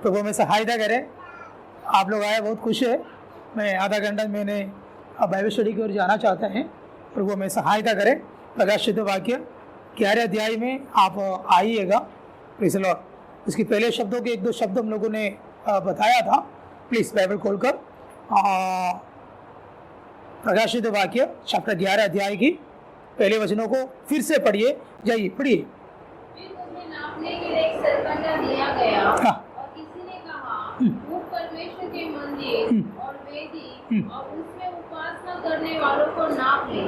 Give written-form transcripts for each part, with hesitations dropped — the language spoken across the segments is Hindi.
प्रभु हमें सहायता करे। आप लोग आए, बहुत खुश है। मैं आधा घंटा मैंने बाइबल स्टडी की ओर जाना चाहते हैं। प्रभु हमें सहायता करे। प्रकाशित वाक्य 11 अध्याय में आप आइएगा। Please Lord. इसके पहले शब्दों के एक दो शब्द हम लोगों ने बताया था। प्लीज बाइबल खोलकर प्रकाशित वाक्य चैप्टर 11 अध्याय की पहले वचनों को फिर से पढ़िए। जाइए पढ़िए। फिर उन्हें नापने के लिए एक सरकंडा दिया गया। हाँ। और किसी ने कहा, वो परमेश्वर के मंदिर और वेदी और उसमें उपासना करने वालों को नाप ले,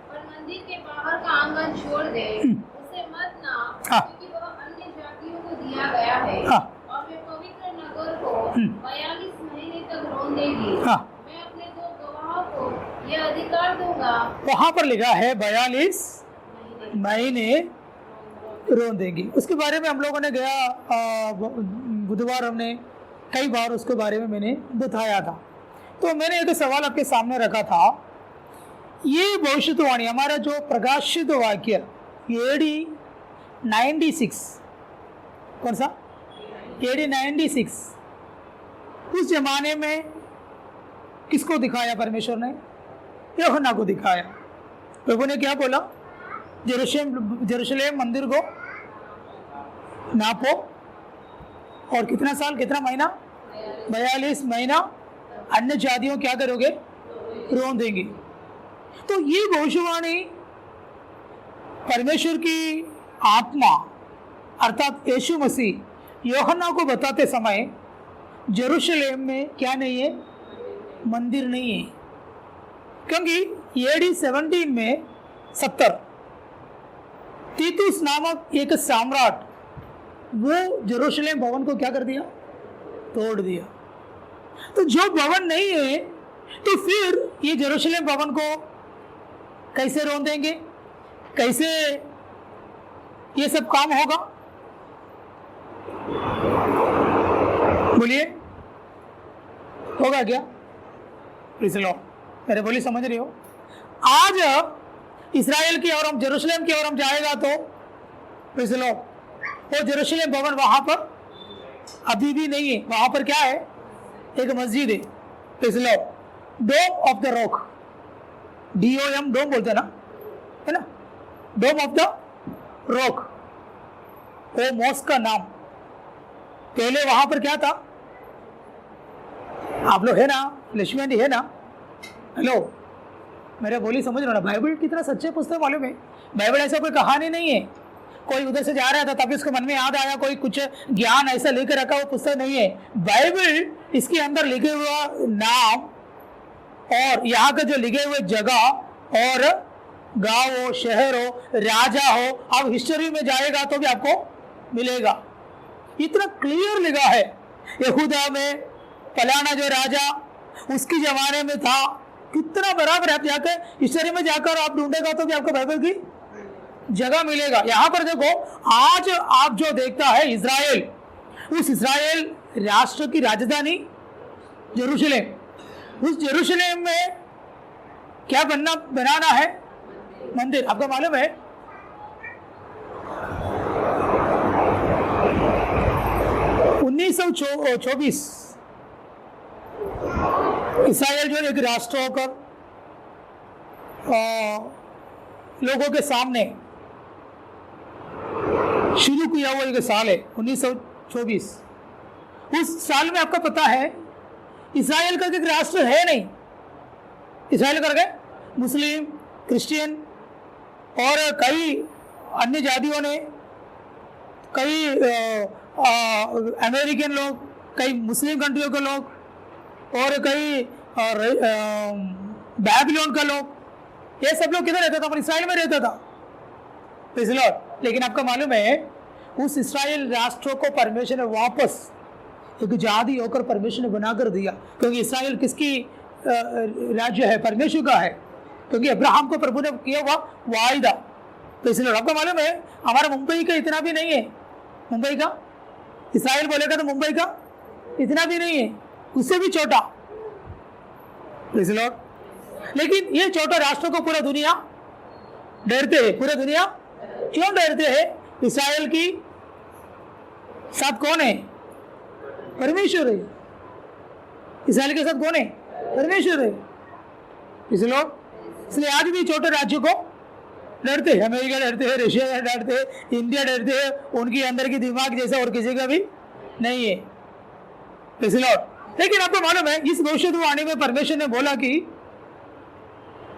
पर मंदिर के बाहर का आंगन छोड़ दे, उसे मत नाप, क्योंकि वह अन्य जातियों को दिया गया है। और वे पवित्र नगर को 42 महीने तक रोन देगी। मैं अपने 2 गवाहों को यह अधिकार दूंगा। वहां पर लिखा है 42 महीने रोन देगी। उसके बारे में हम लोगों ने गया बुधवार हमने कई बार उसके बारे में मैंने बताया था। तो मैंने एक सवाल आपके सामने रखा था। ये भविष्यवाणी हमारा जो प्रकाशित वाक्य AD 96, कौन सा AD 96, उस जमाने में किसको दिखाया परमेश्वर ने? यूहन्ना को दिखाया। प्रभु ने क्या बोला? जेरूशलेम मंदिर को नापो और कितना साल कितना महीना 42 महीना अन्य जातियों क्या करोगे? रोन देंगे। तो ये भविष्यवाणी परमेश्वर की आत्मा अर्थात यीशु मसीह यूहन्ना को बताते समय जेरूशलेम में क्या नहीं है? मंदिर नहीं है। क्योंकि AD 17 में 70 तीतुस नामक एक सम्राट वो जेरूशलेम भवन को क्या कर दिया? तोड़ दिया। तो जो भवन नहीं है तो फिर ये जेरूशलेम भवन को कैसे रोन देंगे? कैसे ये सब काम होगा? बोलिए, होगा क्या? प्लीज लो, मेरे बोली समझ रही हो? आज इस्राएल की और हम जेरूशलेम की ओर हम जाएगा तो प्लीज लो, वो जेरूशलेम भवन वहां पर अभी भी नहीं है। वहां पर क्या है? एक मस्जिद है। प्लीज लो, dome of the rock, DOM dome बोलते हैं ना, है ना? डोम ऑफ द रॉक, वो मॉस्क का नाम। पहले वहां पर क्या था? आप लोग है ना, लक्ष्मी है ना? हेलो, मेरे बोली समझ रहे हो ना? बाइबल कितना सच्चे पुस्तक मालूम है? बाइबल ऐसा कोई कहानी नहीं है। कोई उधर से जा रहा था तभी उसके मन में याद आया, कोई कुछ ज्ञान ऐसा लेकर रखा, वो पुस्तक नहीं है। बाइबल इसके अंदर लिखे हुआ नाम और यहाँ का जो लिखे हुए जगह और गांव हो, शहर हो, राजा हो, आप हिस्ट्री में जाएगा तो भी आपको मिलेगा। इतना क्लियर लिखा है। यहूदा में फलाना जो राजा उसकी जमाने में था, कितना बराबर। आप जाकर हिस्ट्री में जाकर आप ढूंढेगा तो भी आपको बाइबल की जगह मिलेगा। यहां पर देखो, आज आप जो देखता है इजराइल, उस इजराइल राष्ट्र की राजधानी जेरूशलेम, उस जेरूशलेम में क्या बनाना है? मंदिर। आपको मालूम है 1924 इस्राएल जो एक राष्ट्र होकर लोगों के सामने शुरू किया हुआ एक साल है 1924। उस साल में आपको पता है इस्राएल का एक राष्ट्र है नहीं। इस्राएल करके मुस्लिम, क्रिश्चियन और कई अन्य जातियों ने, कई अमेरिकन लोग, कई मुस्लिम कंट्रियों के लोग और कई बैबिलोन का लोग, ये सब लोग किधर रहता था? पर इस्राएल में रहता था। लेकिन आपको मालूम है उस इस्राएल राष्ट्र को परमेश्वर ने वापस एक जाति होकर परमेश्वर ने बनाकर दिया। क्योंकि इस्राएल किसकी राज्य है? परमेश्वर का है। क्योंकि अब्राहम को प्रभु ने किया हुआ वायदा। तो इसलिए आपको मालूम है हमारा मुंबई का इतना भी नहीं है। मुंबई का इस्राएल बोलेगा तो मुंबई का इतना भी नहीं है, उससे भी छोटा। लेकिन ये छोटा राष्ट्र को पूरा दुनिया डरते है। पूरा दुनिया क्यों डरते हैं? इस्राएल की साथ कौन है? परमेश्वर है। इसराइल के साथ कौन है? परमेश्वर है। इसलिए आज भी छोटे राज्यों को डरते हैं, अमेरिका डरते हैं, रशिया डरते हैं, इंडिया डरते हैं, उनके अंदर की दिमाग जैसा और किसी का भी नहीं है। लेकिन आपको मालूम है इस भविष्यवाणी में परमेश्वर ने बोला कि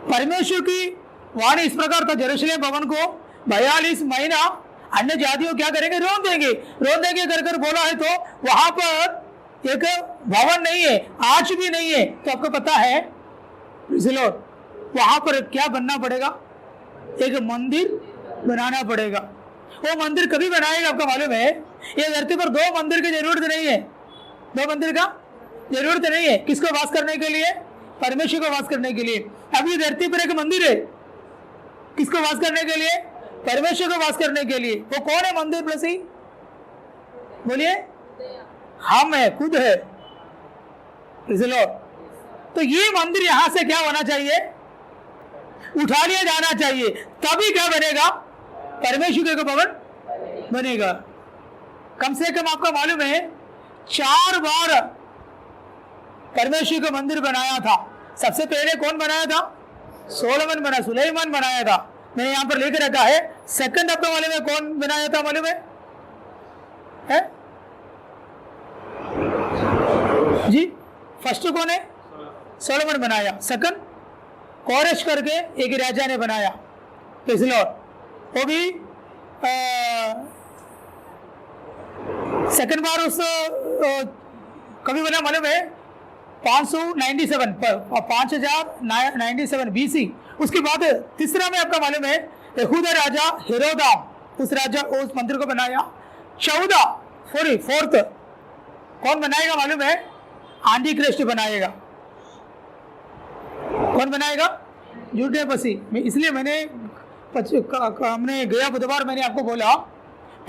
परमेश्वर की वाणी इस प्रकार था, यरूशलेम भवन को 42 महीना अन्य जातियों क्या करेंगे? रोन देंगे कर कर बोला है। तो वहां पर एक भवन नहीं है, आज भी नहीं है। तो आपको पता है वहां पर क्या बनना पड़ेगा? एक मंदिर बनाना पड़ेगा। वो मंदिर कभी बनाएगा आपको मालूम है? ये धरती पर 2 मंदिर की जरूरत नहीं है, 2 मंदिर का जरूरत नहीं है। किसको वास करने के लिए? परमेश्वर को वास करने के लिए। अभी धरती पर एक मंदिर है, किसको वास करने के लिए? परमेश्वर को वास करने के लिए। वो कौन है मंदिर? प्लस ही बोलिए, हम है, खुद है। तो ये मंदिर यहां से क्या होना चाहिए? उठा लिया जाना चाहिए, तभी क्या बनेगा? परमेश्वर का भवन बनेगा। कम से कम आपका मालूम है 4 बार परमेश्वर का मंदिर बनाया था। सबसे पहले कौन बनाया था? सोलोमन बना, सुलेमान बनाया था। मैंने यहां पर लिख रखा है। सेकंड आपको मालूम है कौन बनाया था? मालूम है? जी, फर्स्ट कौन है? सोलोमन बनाया। सेकंड कोरेश करके एक राजा ने बनाया। तो इसलिए वो भी सेकंड बार उस कभी बना मालूम है? 5097 BC। उसके बाद तीसरा में आपका मालूम है यहूदा राजा हेरोदाम, उस मंदिर को बनाया। 4th कौन बनाएगा मालूम है? आंधी क्रिस्ट बनाएगा। कौन बनाएगा? झूठे मसीह। इसलिए हमने गया बुधवार मैंने आपको बोला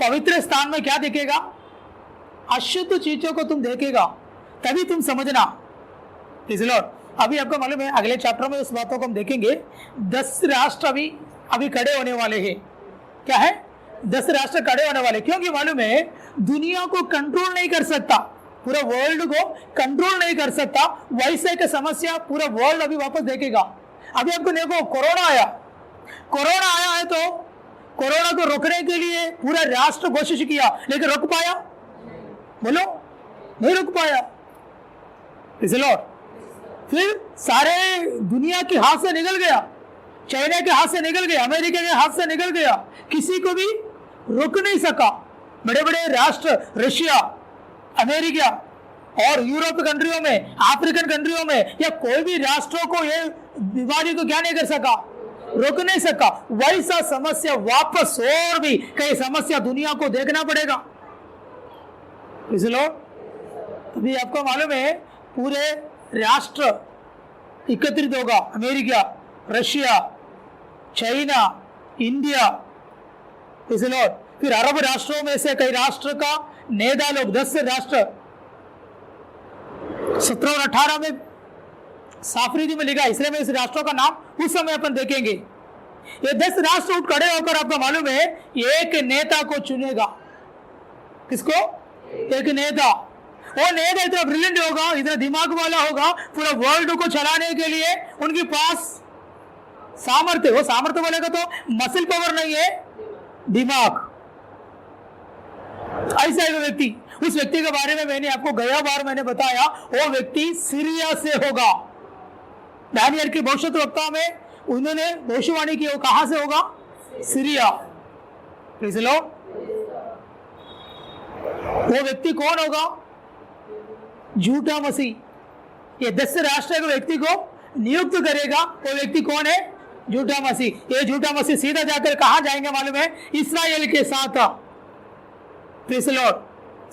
पवित्र स्थान में क्या देखेगा? अशुद्ध चीजों को तुम देखेगा, तभी तुम समझना। अभी आपको मालूम है अगले चैप्टर में उस बातों को हम देखेंगे। 10 राष्ट्र अभी खड़े होने वाले हैं। क्या है? 10 राष्ट्र खड़े होने वाले। क्योंकि मालूम है दुनिया को कंट्रोल नहीं कर सकता, पूरा वर्ल्ड को कंट्रोल नहीं कर सकता। वैसे की समस्या पूरा वर्ल्ड अभी वापस देखेगा। अभी आपको देखो कोरोना आया है तो कोरोना को रोकने के लिए पूरा राष्ट्र कोशिश किया, लेकिन रोक पाया? बोलो, नहीं रोक पाया। फिर सारे दुनिया के हाथ से निकल गया, चाइना के हाथ से निकल गया, अमेरिका के हाथ से निकल गया, किसी को भी रोक नहीं सका। बड़े बड़े राष्ट्र रशिया, अमेरिका और यूरोप कंट्रियों में, अफ्रीकन कंट्रियों में या कोई भी राष्ट्रों को ये बीमारी को क्या नहीं कर सका? रोक नहीं सका। वैसा समस्या वापस और भी कई समस्या दुनिया को देखना पड़ेगा। इसलिए अभी आपको मालूम है पूरे राष्ट्र एकत्रित होगा। अमेरिका, रशिया, चाइना, इंडिया, इसलिए फिर अरब राष्ट्रों में से कई राष्ट्र का नेता लोग 10 राष्ट्र 17 और 18 में साफरीदी में लिखा, इसलिए मैं इस राष्ट्रों का नाम उस समय अपन देखेंगे। ये 10 राष्ट्र उठ खड़े होकर आपको मालूम है एक नेता को चुनेगा। किसको? एक नेता। वो नेता इतना ब्रिलियंट होगा, इतना दिमाग वाला होगा, पूरा वर्ल्ड को चलाने के लिए उनके पास सामर्थ्य। वो सामर्थ्य बोलेगा तो मसल पावर नहीं है, दिमाग। ऐसा एक व्यक्ति, उस व्यक्ति के बारे में मैंने आपको गया बार मैंने बताया, वो व्यक्ति सीरिया से होगा। दानियल की भविष्यद्वक्ता में उन्होंने भविष्यवाणी की, वो कहां से होगा? सीरिया। वो व्यक्ति कौन होगा? झूठा मसीह। ये 10 राष्ट्र के व्यक्ति को नियुक्त करेगा। वो व्यक्ति कौन है? झूठा मसीह। ये झूठा मसीह सीधा जाकर कहां जाएंगे मालूम है? इस्राएल के साथ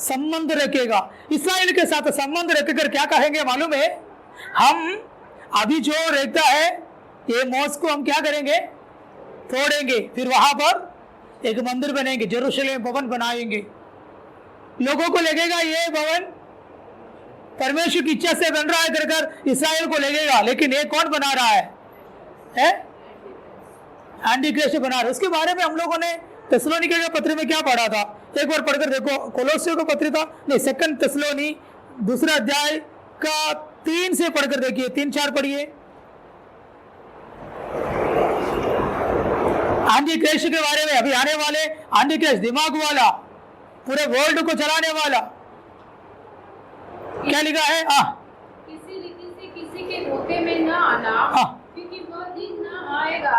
संबंध रखेगा। इस्राएल के साथ संबंध रखकर क्या कहेंगे मालूम है? हम अभी जो रहता है ये मौज को हम क्या करेंगे? तोड़ेंगे। फिर वहां पर एक मंदिर बनेंगे, यरूशलेम भवन बनाएंगे। लोगों को लगेगा ये भवन परमेश्वर की इच्छा से बन रहा है कर इस्राएल को लगेगा, लेकिन ये कौन बना रहा है? एंटी क्रिस्ट बना रहा है। उसके बारे में हम लोगों ने थिस्सलुनीके के पत्र में क्या पढ़ा था? एक बार पढ़कर देखो। कोलोसियों का पत्र था नहीं, 2 थिस्सलुनी दूसरा अध्याय का 3 से पढ़कर देखिए, 3-4 पढ़िए। आंधी क्राइस्ट के बारे में, अभी आने वाले आंधी क्राइस्ट, दिमाग वाला, पूरे वर्ल्ड को चलाने वाला। क्या लिखा है? किसी रीति से किसी के धोखे में न आना, क्योंकि वह दिन न आएगा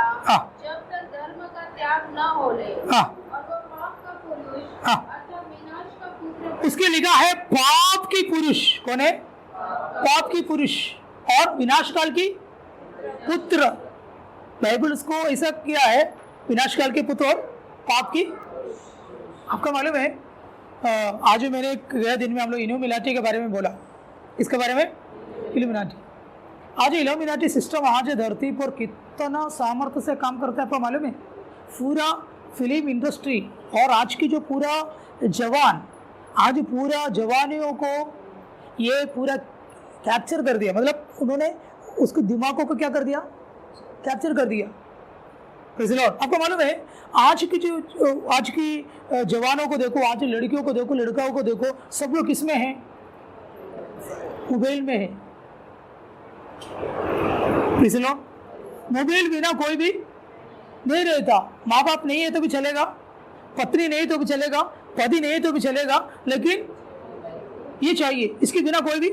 जब तक धर्म का त्याग न हो ले, और वह पाप का पुरुष अर्थात विनाश का पुत्र। उसके लिखा है पाप की पुरुष। कौन है? पाप की पुरुष और विनाश काल की पुत्र। बाइबल उसको ऐसा किया है, विनाश काल के पुत्र और पाप की। आपका मालूम है, आज मैंने गए दिन में हम लोग इल्यूमिनाटी के बारे में बोला। इसके बारे में इल्यूमिनाटी, आज इल्यूमिनाटी सिस्टम आज धरती पर कितना सामर्थ्य से काम करता है आपको मालूम है? पूरा फिल्म इंडस्ट्री और आज की जो पूरा जवान, आज पूरा जवानियों को ये पूरा कैप्चर कर दिया। मतलब उन्होंने उसके दिमागों को क्या कर दिया? कैप्चर कर दिया। आपको मालूम है आज की जवानों को देखो, आज लड़कियों को देखो, लड़काओं को देखो, सब लोग किसमें हैं? मोबाइल में है। मोबाइल बिना कोई भी नहीं रहता। माँ बाप नहीं है तो भी चलेगा, पत्नी नहीं तो भी चलेगा, पति नहीं तो भी चलेगा, लेकिन ये चाहिए। इसके बिना कोई भी,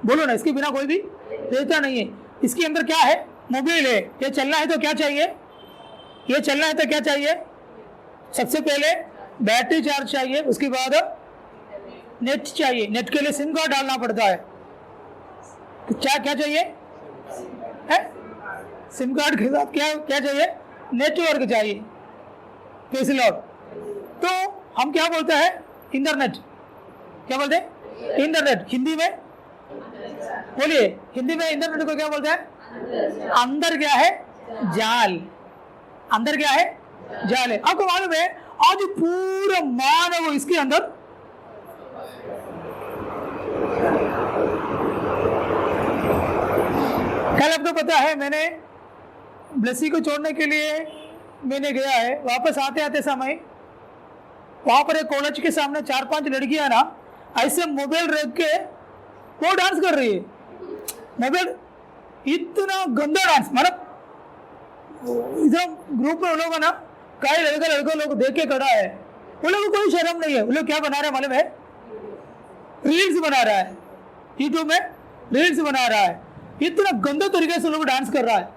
बोलो ना, इसके बिना कोई भी रहता नहीं है। इसके अंदर क्या है? मोबाइल है। ये चलना है तो क्या चाहिए? ये चलना है तो क्या चाहिए? सबसे पहले बैटरी चार्ज चाहिए, उसके बाद नेट चाहिए। नेट के लिए सिम कार्ड डालना पड़ता है। तो क्या चाहिए? है? सिम कार्ड के साथ क्या चाहिए? नेटवर्क चाहिए। कैसे लोग तो हम क्या बोलते हैं? इंटरनेट। क्या बोलते हैं? इंटरनेट। हिंदी में बोलिए, हिंदी में इंटरनेट को क्या बोलते हैं? अंदर क्या है? जाल। अंदर क्या है? जाल है। आपको मालूम है आज पूरा मानव इसके अंदर कल आपको पता है मैंने ब्लेसी को छोड़ने के लिए मैंने गया है। वापस आते आते समय वहां पर एक कॉलेज के सामने 4-5 लड़कियां ना ऐसे मोबाइल रख के वो डांस कर रही है। मोबाइल इतना गंदा डांस, मतलब इधर ग्रुप में लोग ना कई लड़का लोग देख के खड़ा है। वो लोग कोई शर्म नहीं है। वो लोग क्या बना रहे मालूम है? रील्स बना रहा है, यूट्यूब में रील्स बना रहा है। इतना गंदा तरीके से लोग डांस कर रहा है।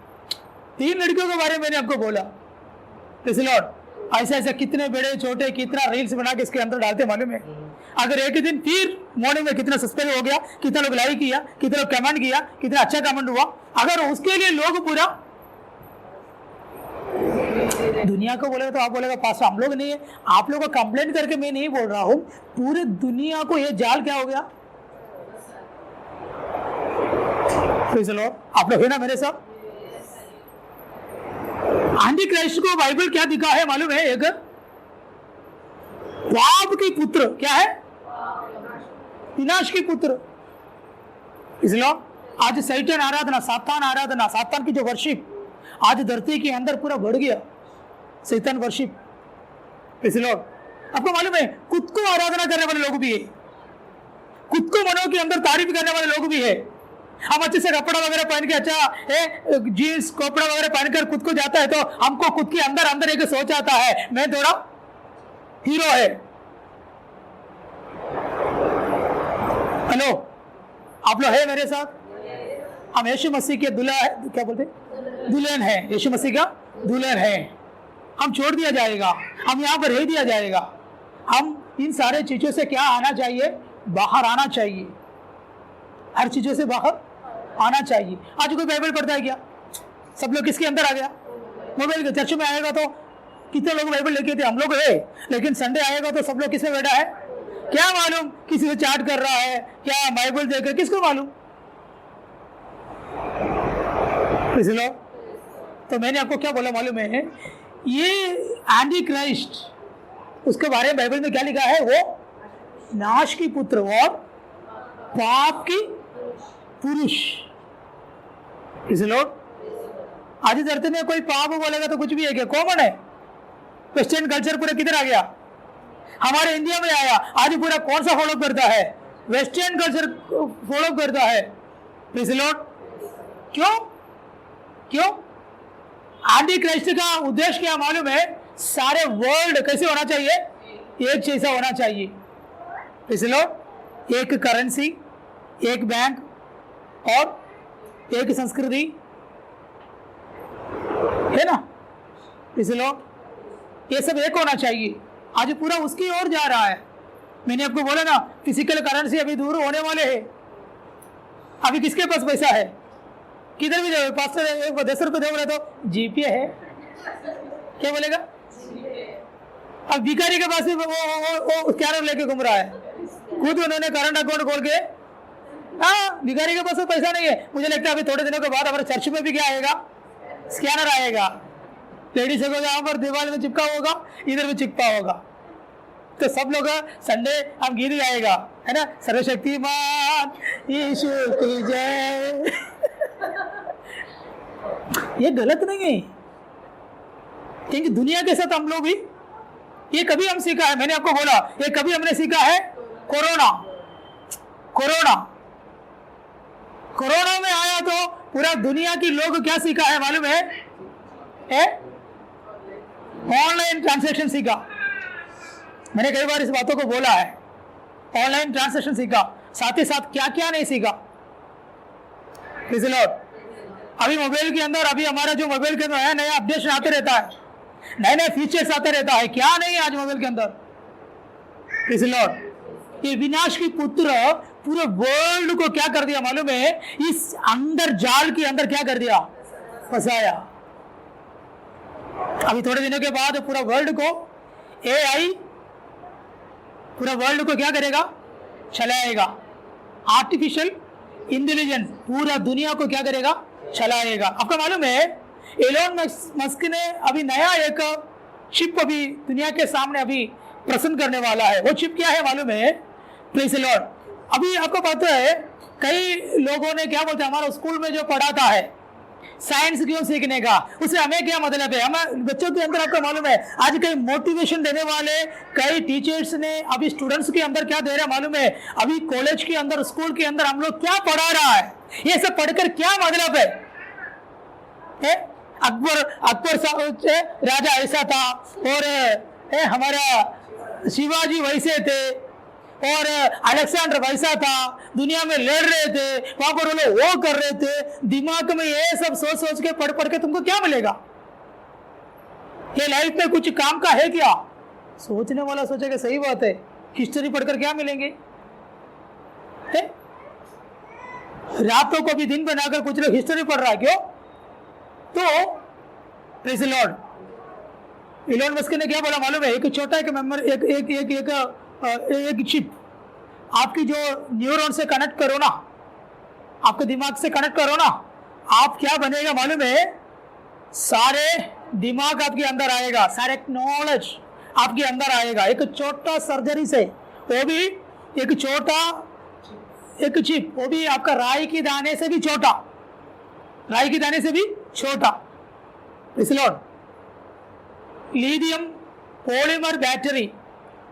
3 लड़कियों के बारे में मैंने आपको बोला। ऐसे ऐसे कितने बड़े छोटे कितना रील्स बना के इसके अंदर डालते मालूम है? अगर एक ही दिन फिर मॉर्निंग में कितना सब्सक्राइब हो गया, कितना लोग लाइक किया, कितना लोग कमेंट किया, कितना अच्छा कमेंट हुआ, अगर उसके लिए लोग पूरा दुनिया को बोलेगा तो आप बोलेगा पास हम लोग नहीं है। आप लोग को कंप्लेंट करके मैं नहीं बोल रहा हूं, पूरे दुनिया को ये जाल क्या हो गया? आप लोग है ना मेरे साथ? एंटी क्राइस्ट को बाइबल क्या दिखा है मालूम है? एक पाप की पुत्र। क्या है? विनाश की पुत्र। इसलिए आज सैतान आराधना, सातान की जो वर्शिप आज धरती के अंदर पूरा बढ़ गया। सैतान वर्शिप। इसलिए आपको मालूम है खुद को आराधना करने वाले लोग भी है, खुद को मनों के अंदर तारीफ करने वाले लोग भी है। हम अच्छे से कपड़ा वगैरह पहन के, अच्छा जीन्स कपड़ा वगैरह पहनकर खुद को जाता है तो हमको खुद के अंदर एक सोच आता है मैं थोड़ा हीरो है। हेलो, आप लोग है मेरे साथ? हम यीशु मसीह के दुल्हा है, क्या बोलते? दुल्हन है। यीशु मसीह का दुल्हन है। हम छोड़ दिया जाएगा, हम यहाँ पर रह दिया जाएगा। हम इन सारे चीजों से क्या आना चाहिए? बाहर आना चाहिए। हर चीजों से बाहर आना चाहिए। आज कोई बाइबल पढ़ता है क्या? सब लोग किसके अंदर आ गया? मोबाइल के। चर्च में आएगा तो कितने लोग बाइबल लेके थे? हम लोग है। लेकिन संडे आएगा तो सब लोग किसमें बैठा है? क्या मालूम? किसी से चैट कर रहा है, क्या बाइबल देख रहे, किसको मालूम? इसलिए तो मैंने आपको क्या बोला मालूम है? ये एंटी क्राइस्ट, उसके बारे में बाइबल में क्या लिखा है? वो नाश की पुत्र और पाप की पुरुष। इसलिए आज धरती में कोई पाप बोलेगा तो कुछ भी है क्या? कॉमन है। वेस्टर्न कल्चर पूरा किधर आ गया? हमारे इंडिया में आया। आज पूरा कौन सा फॉलो करता है? वेस्टर्न कल्चर फॉलो करता है। Praise the Lord. क्यों? क्यों? आदि क्राइस्ट का उद्देश्य क्या मालूम है? सारे वर्ल्ड कैसे होना चाहिए? एक जैसा होना चाहिए। Praise the Lord. एक करेंसी, एक बैंक और एक संस्कृति, है ना? Praise the Lord. ये सब एक होना चाहिए। आज पूरा उसकी ओर जा रहा है। मैंने आपको बोला ना, फिजिकल करेंसी अभी दूर होने वाले हैं। अभी किसके पास पैसा है? किधर भी जाओ, 10 रुपये दे बोले तो जीपे है, क्या बोलेगा? अब भिखारी के पास भी वो स्कैनर लेके घूम रहा है। खुद उन्होंने करंट अकाउंट खोल के, हाँ, भिखारी के पास तो पैसा नहीं है। मुझे लगता है अभी थोड़े दिनों के बाद हमारे चर्च में भी क्या आएगा? स्कैनर आएगा। लेडीज को यहाँ पर दीवार में चिपका होगा, इधर भी चिपका होगा, तो सब लोग संडे हम गीत गाएगा, है ना? सर्वशक्तिमान यीशु की जय। ये गलत नहीं है, क्योंकि दुनिया के साथ हम लोग भी, ये कभी हम सीखा है, मैंने आपको बोला, ये कभी हमने सीखा है कोरोना। कोरोना कोरोना में आया तो पूरा दुनिया की लोग क्या सीखा है मालूम है? ऑनलाइन ट्रांजैक्शन सीखा। मैंने कई बार इस बातों को बोला है, ऑनलाइन ट्रांजैक्शन सीखा, साथ ही साथ क्या क्या नहीं सीखा। Praise the Lord. अभी मोबाइल के अंदर, अभी हमारा जो मोबाइल के अंदर नया अपडेशन आते रहता है, नए नए फीचर्स आते रहता है, क्या नहीं है आज मोबाइल के अंदर। Praise the Lord. ये विनाश की पुत्र पूरे वर्ल्ड को क्या कर दिया मालूम है? इस अंदर जाल के अंदर क्या कर दिया? फंसाया। अभी थोड़े दिनों के बाद पूरा वर्ल्ड को AI, पूरा वर्ल्ड को क्या करेगा? चलाएगा। आर्टिफिशियल इंटेलिजेंस पूरा दुनिया को क्या करेगा? चलाएगा। आपको मालूम है एलोन मस्क ने अभी नया एक चिप अभी दुनिया के सामने अभी प्रसन्न करने वाला है। वो चिप क्या है मालूम है? Praise the Lord. अभी आपको पता है, कई लोगों ने क्या बोलते हैं, हमारा स्कूल में जो पढ़ाता है साइंस क्यों सीखने का, उसे हमें क्या मतलब है? हमें बच्चों के अंदर, आपको मालूम है, आज कई मोटिवेशन देने वाले कई टीचर्स ने अभी स्टूडेंट्स के अंदर क्या दे रहे हैं मालूम है? अभी कॉलेज के अंदर, स्कूल के अंदर हम लोग क्या पढ़ा रहा है, ये सब पढ़कर क्या मतलब है? अकबर साहब राजा ऐसा था, और हमारा शिवाजी वैसे थे, और अलेक्जेंडर वैसा था, दुनिया में लड़ रहे थे, वहां पर वो कर रहे थे। दिमाग में ये सब सोच सोच के पढ़ पढ़ के तुमको क्या मिलेगा? ये लाइफ में कुछ काम का है क्या? सोचने वाला सोचेगा, सही बात है, हिस्ट्री पढ़कर क्या मिलेंगे? रातों को भी दिन बनाकर कुछ लोग हिस्ट्री पढ़ रहा है, क्यों? तो praise the lord. Elon Musk ने क्या बोला मालूम है? एक छोटा एक मेमोरी, एक चिप आपकी जो न्यूरॉन से कनेक्ट करो ना, आपके दिमाग से कनेक्ट करो ना, आप क्या बनेगा मालूम है? सारे दिमाग आपके अंदर आएगा, सारे नॉलेज आपके अंदर आएगा, एक छोटा सर्जरी से, वो भी एक छोटा एक चिप, वो भी आपका राई के दाने से भी छोटा, राई के दाने से भी छोटा। Praise the Lord. Lithium polymer battery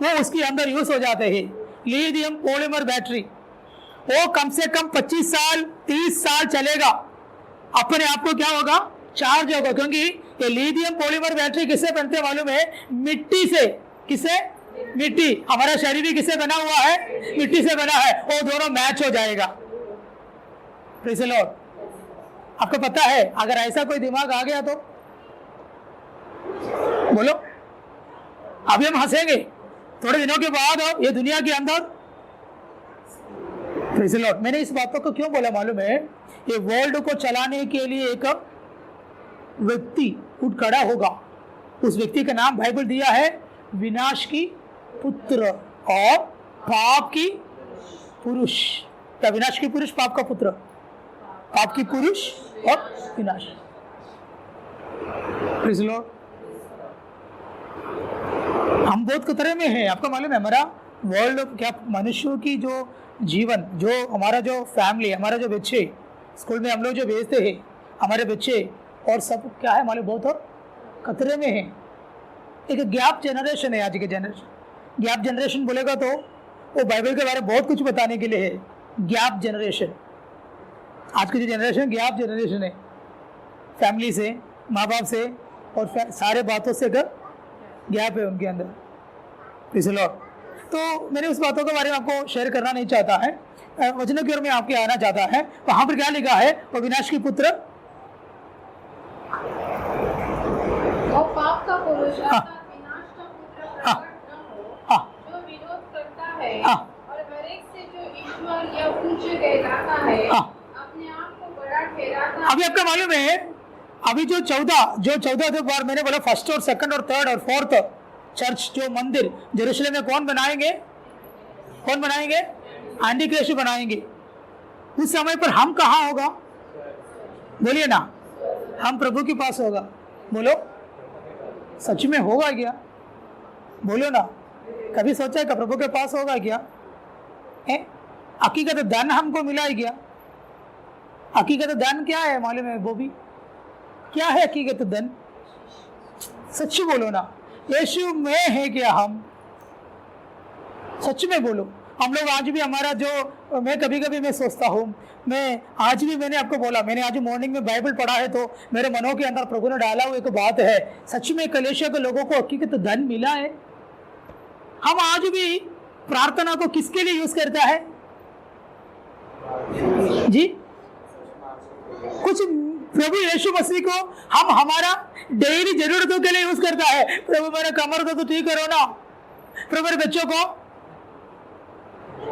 वो उसके अंदर यूज हो जाते हैं। लिथियम पॉलीमर बैटरी वो कम से कम 25 साल 30 साल चलेगा, अपने आप को क्या होगा? चार्ज होगा। क्योंकि ये लिथियम पॉलीमर बैटरी किससे बनते मालूम है? मिट्टी से। किससे? मिट्टी। हमारा शरीर भी किससे बना हुआ है? मिट्टी से बना है। वो दोनों मैच हो जाएगा। Praise the Lord. आपको पता है अगर ऐसा कोई दिमाग आ गया तो बोलो, अभी हम हंसेंगे, थोड़े दिनों के बाद ये दुनिया के अंदर। Praise the Lord. मैंने इस बातों को क्यों बोला मालूम है? ये वर्ल्ड को चलाने के लिए एक व्यक्ति उठ खड़ा होगा। उस व्यक्ति का नाम बाइबल दिया है विनाश की पुत्र और पाप की पुरुष। क्या? विनाश की पुरुष, पाप का पुत्र, पाप की पुरुष और विनाश। Praise the Lord. हम बहुत खतरे में हैं। आपको मालूम है हमारा वर्ल्ड, क्या मनुष्यों की जो जीवन, जो हमारा जो फैमिली, हमारा जो बच्चे स्कूल में हम लोग जो भेजते हैं, हमारे बच्चे और सब क्या है मालूम, बहुत खतरे में हैं। एक गैप जनरेशन है आज के जनरेशन। गैप जनरेशन बोलेगा तो वो बाइबल के बारे में बहुत कुछ बताने के लिए है। गैप जनरेशन, आज की जो जनरेशन गैप जनरेशन है, फैमिली से, माँ बाप से और सारे बातों से अगर गैप है उनके अंदर। Praise the Lord. तो मैंने उस बातों के बारे में आपको शेयर करना नहीं चाहता है, वचनों की ओर में आपके आना चाहता है। वहां पर क्या लिखा है, वो विनाश की पुत्र और पाप का पुरुष अर्थात विनाश का पुत्र प्रकट न हो, जो विरोध करता है और हर एक से जो ईश्वर या पूज्य कहलाता है, अपने आप को बड़ा ठहराता है। अभी आपका मालूम है, अभी जो 14 बार मैंने बोला, फर्स्ट और सेकंड और थर्ड और फोर्थ चर्च, जो मंदिर यरूशलेम में कौन बनाएंगे? एंटी क्राइस्ट बनाएंगे। उस समय पर हम कहाँ होगा? बोलिए ना, हम प्रभु के पास होगा। बोलो, सच में होगा क्या? बोलो ना, कभी सोचा है कि प्रभु के पास होगा क्या? हकीकत धन हमको मिला है क्या? हकीकत धन क्या है मालूम है? वो भी क्या है हकीकत धन? सच बोलो ना, यीशु में है क्या? हम सच में बोलो। हम लोग आज भी हमारा जो, मैं कभी कभी मैं सोचता हूँ, मैं आज भी, मैंने आपको बोला, मैंने आज मॉर्निंग में बाइबल पढ़ा है, तो मेरे मनों के अंदर प्रभु ने डाला हुआ एक बात है, सच में कलेशिया के लोगों को हकीकत धन मिला है। हम आज भी प्रार्थना को किसके लिए यूज करता है जी? कुछ प्रभु यीशु मसीह को हम हमारा डेली जरूरतों के लिए यूज करता है। प्रभु मेरा कमर तो ठीक करो ना, प्रभु मेरे बच्चों को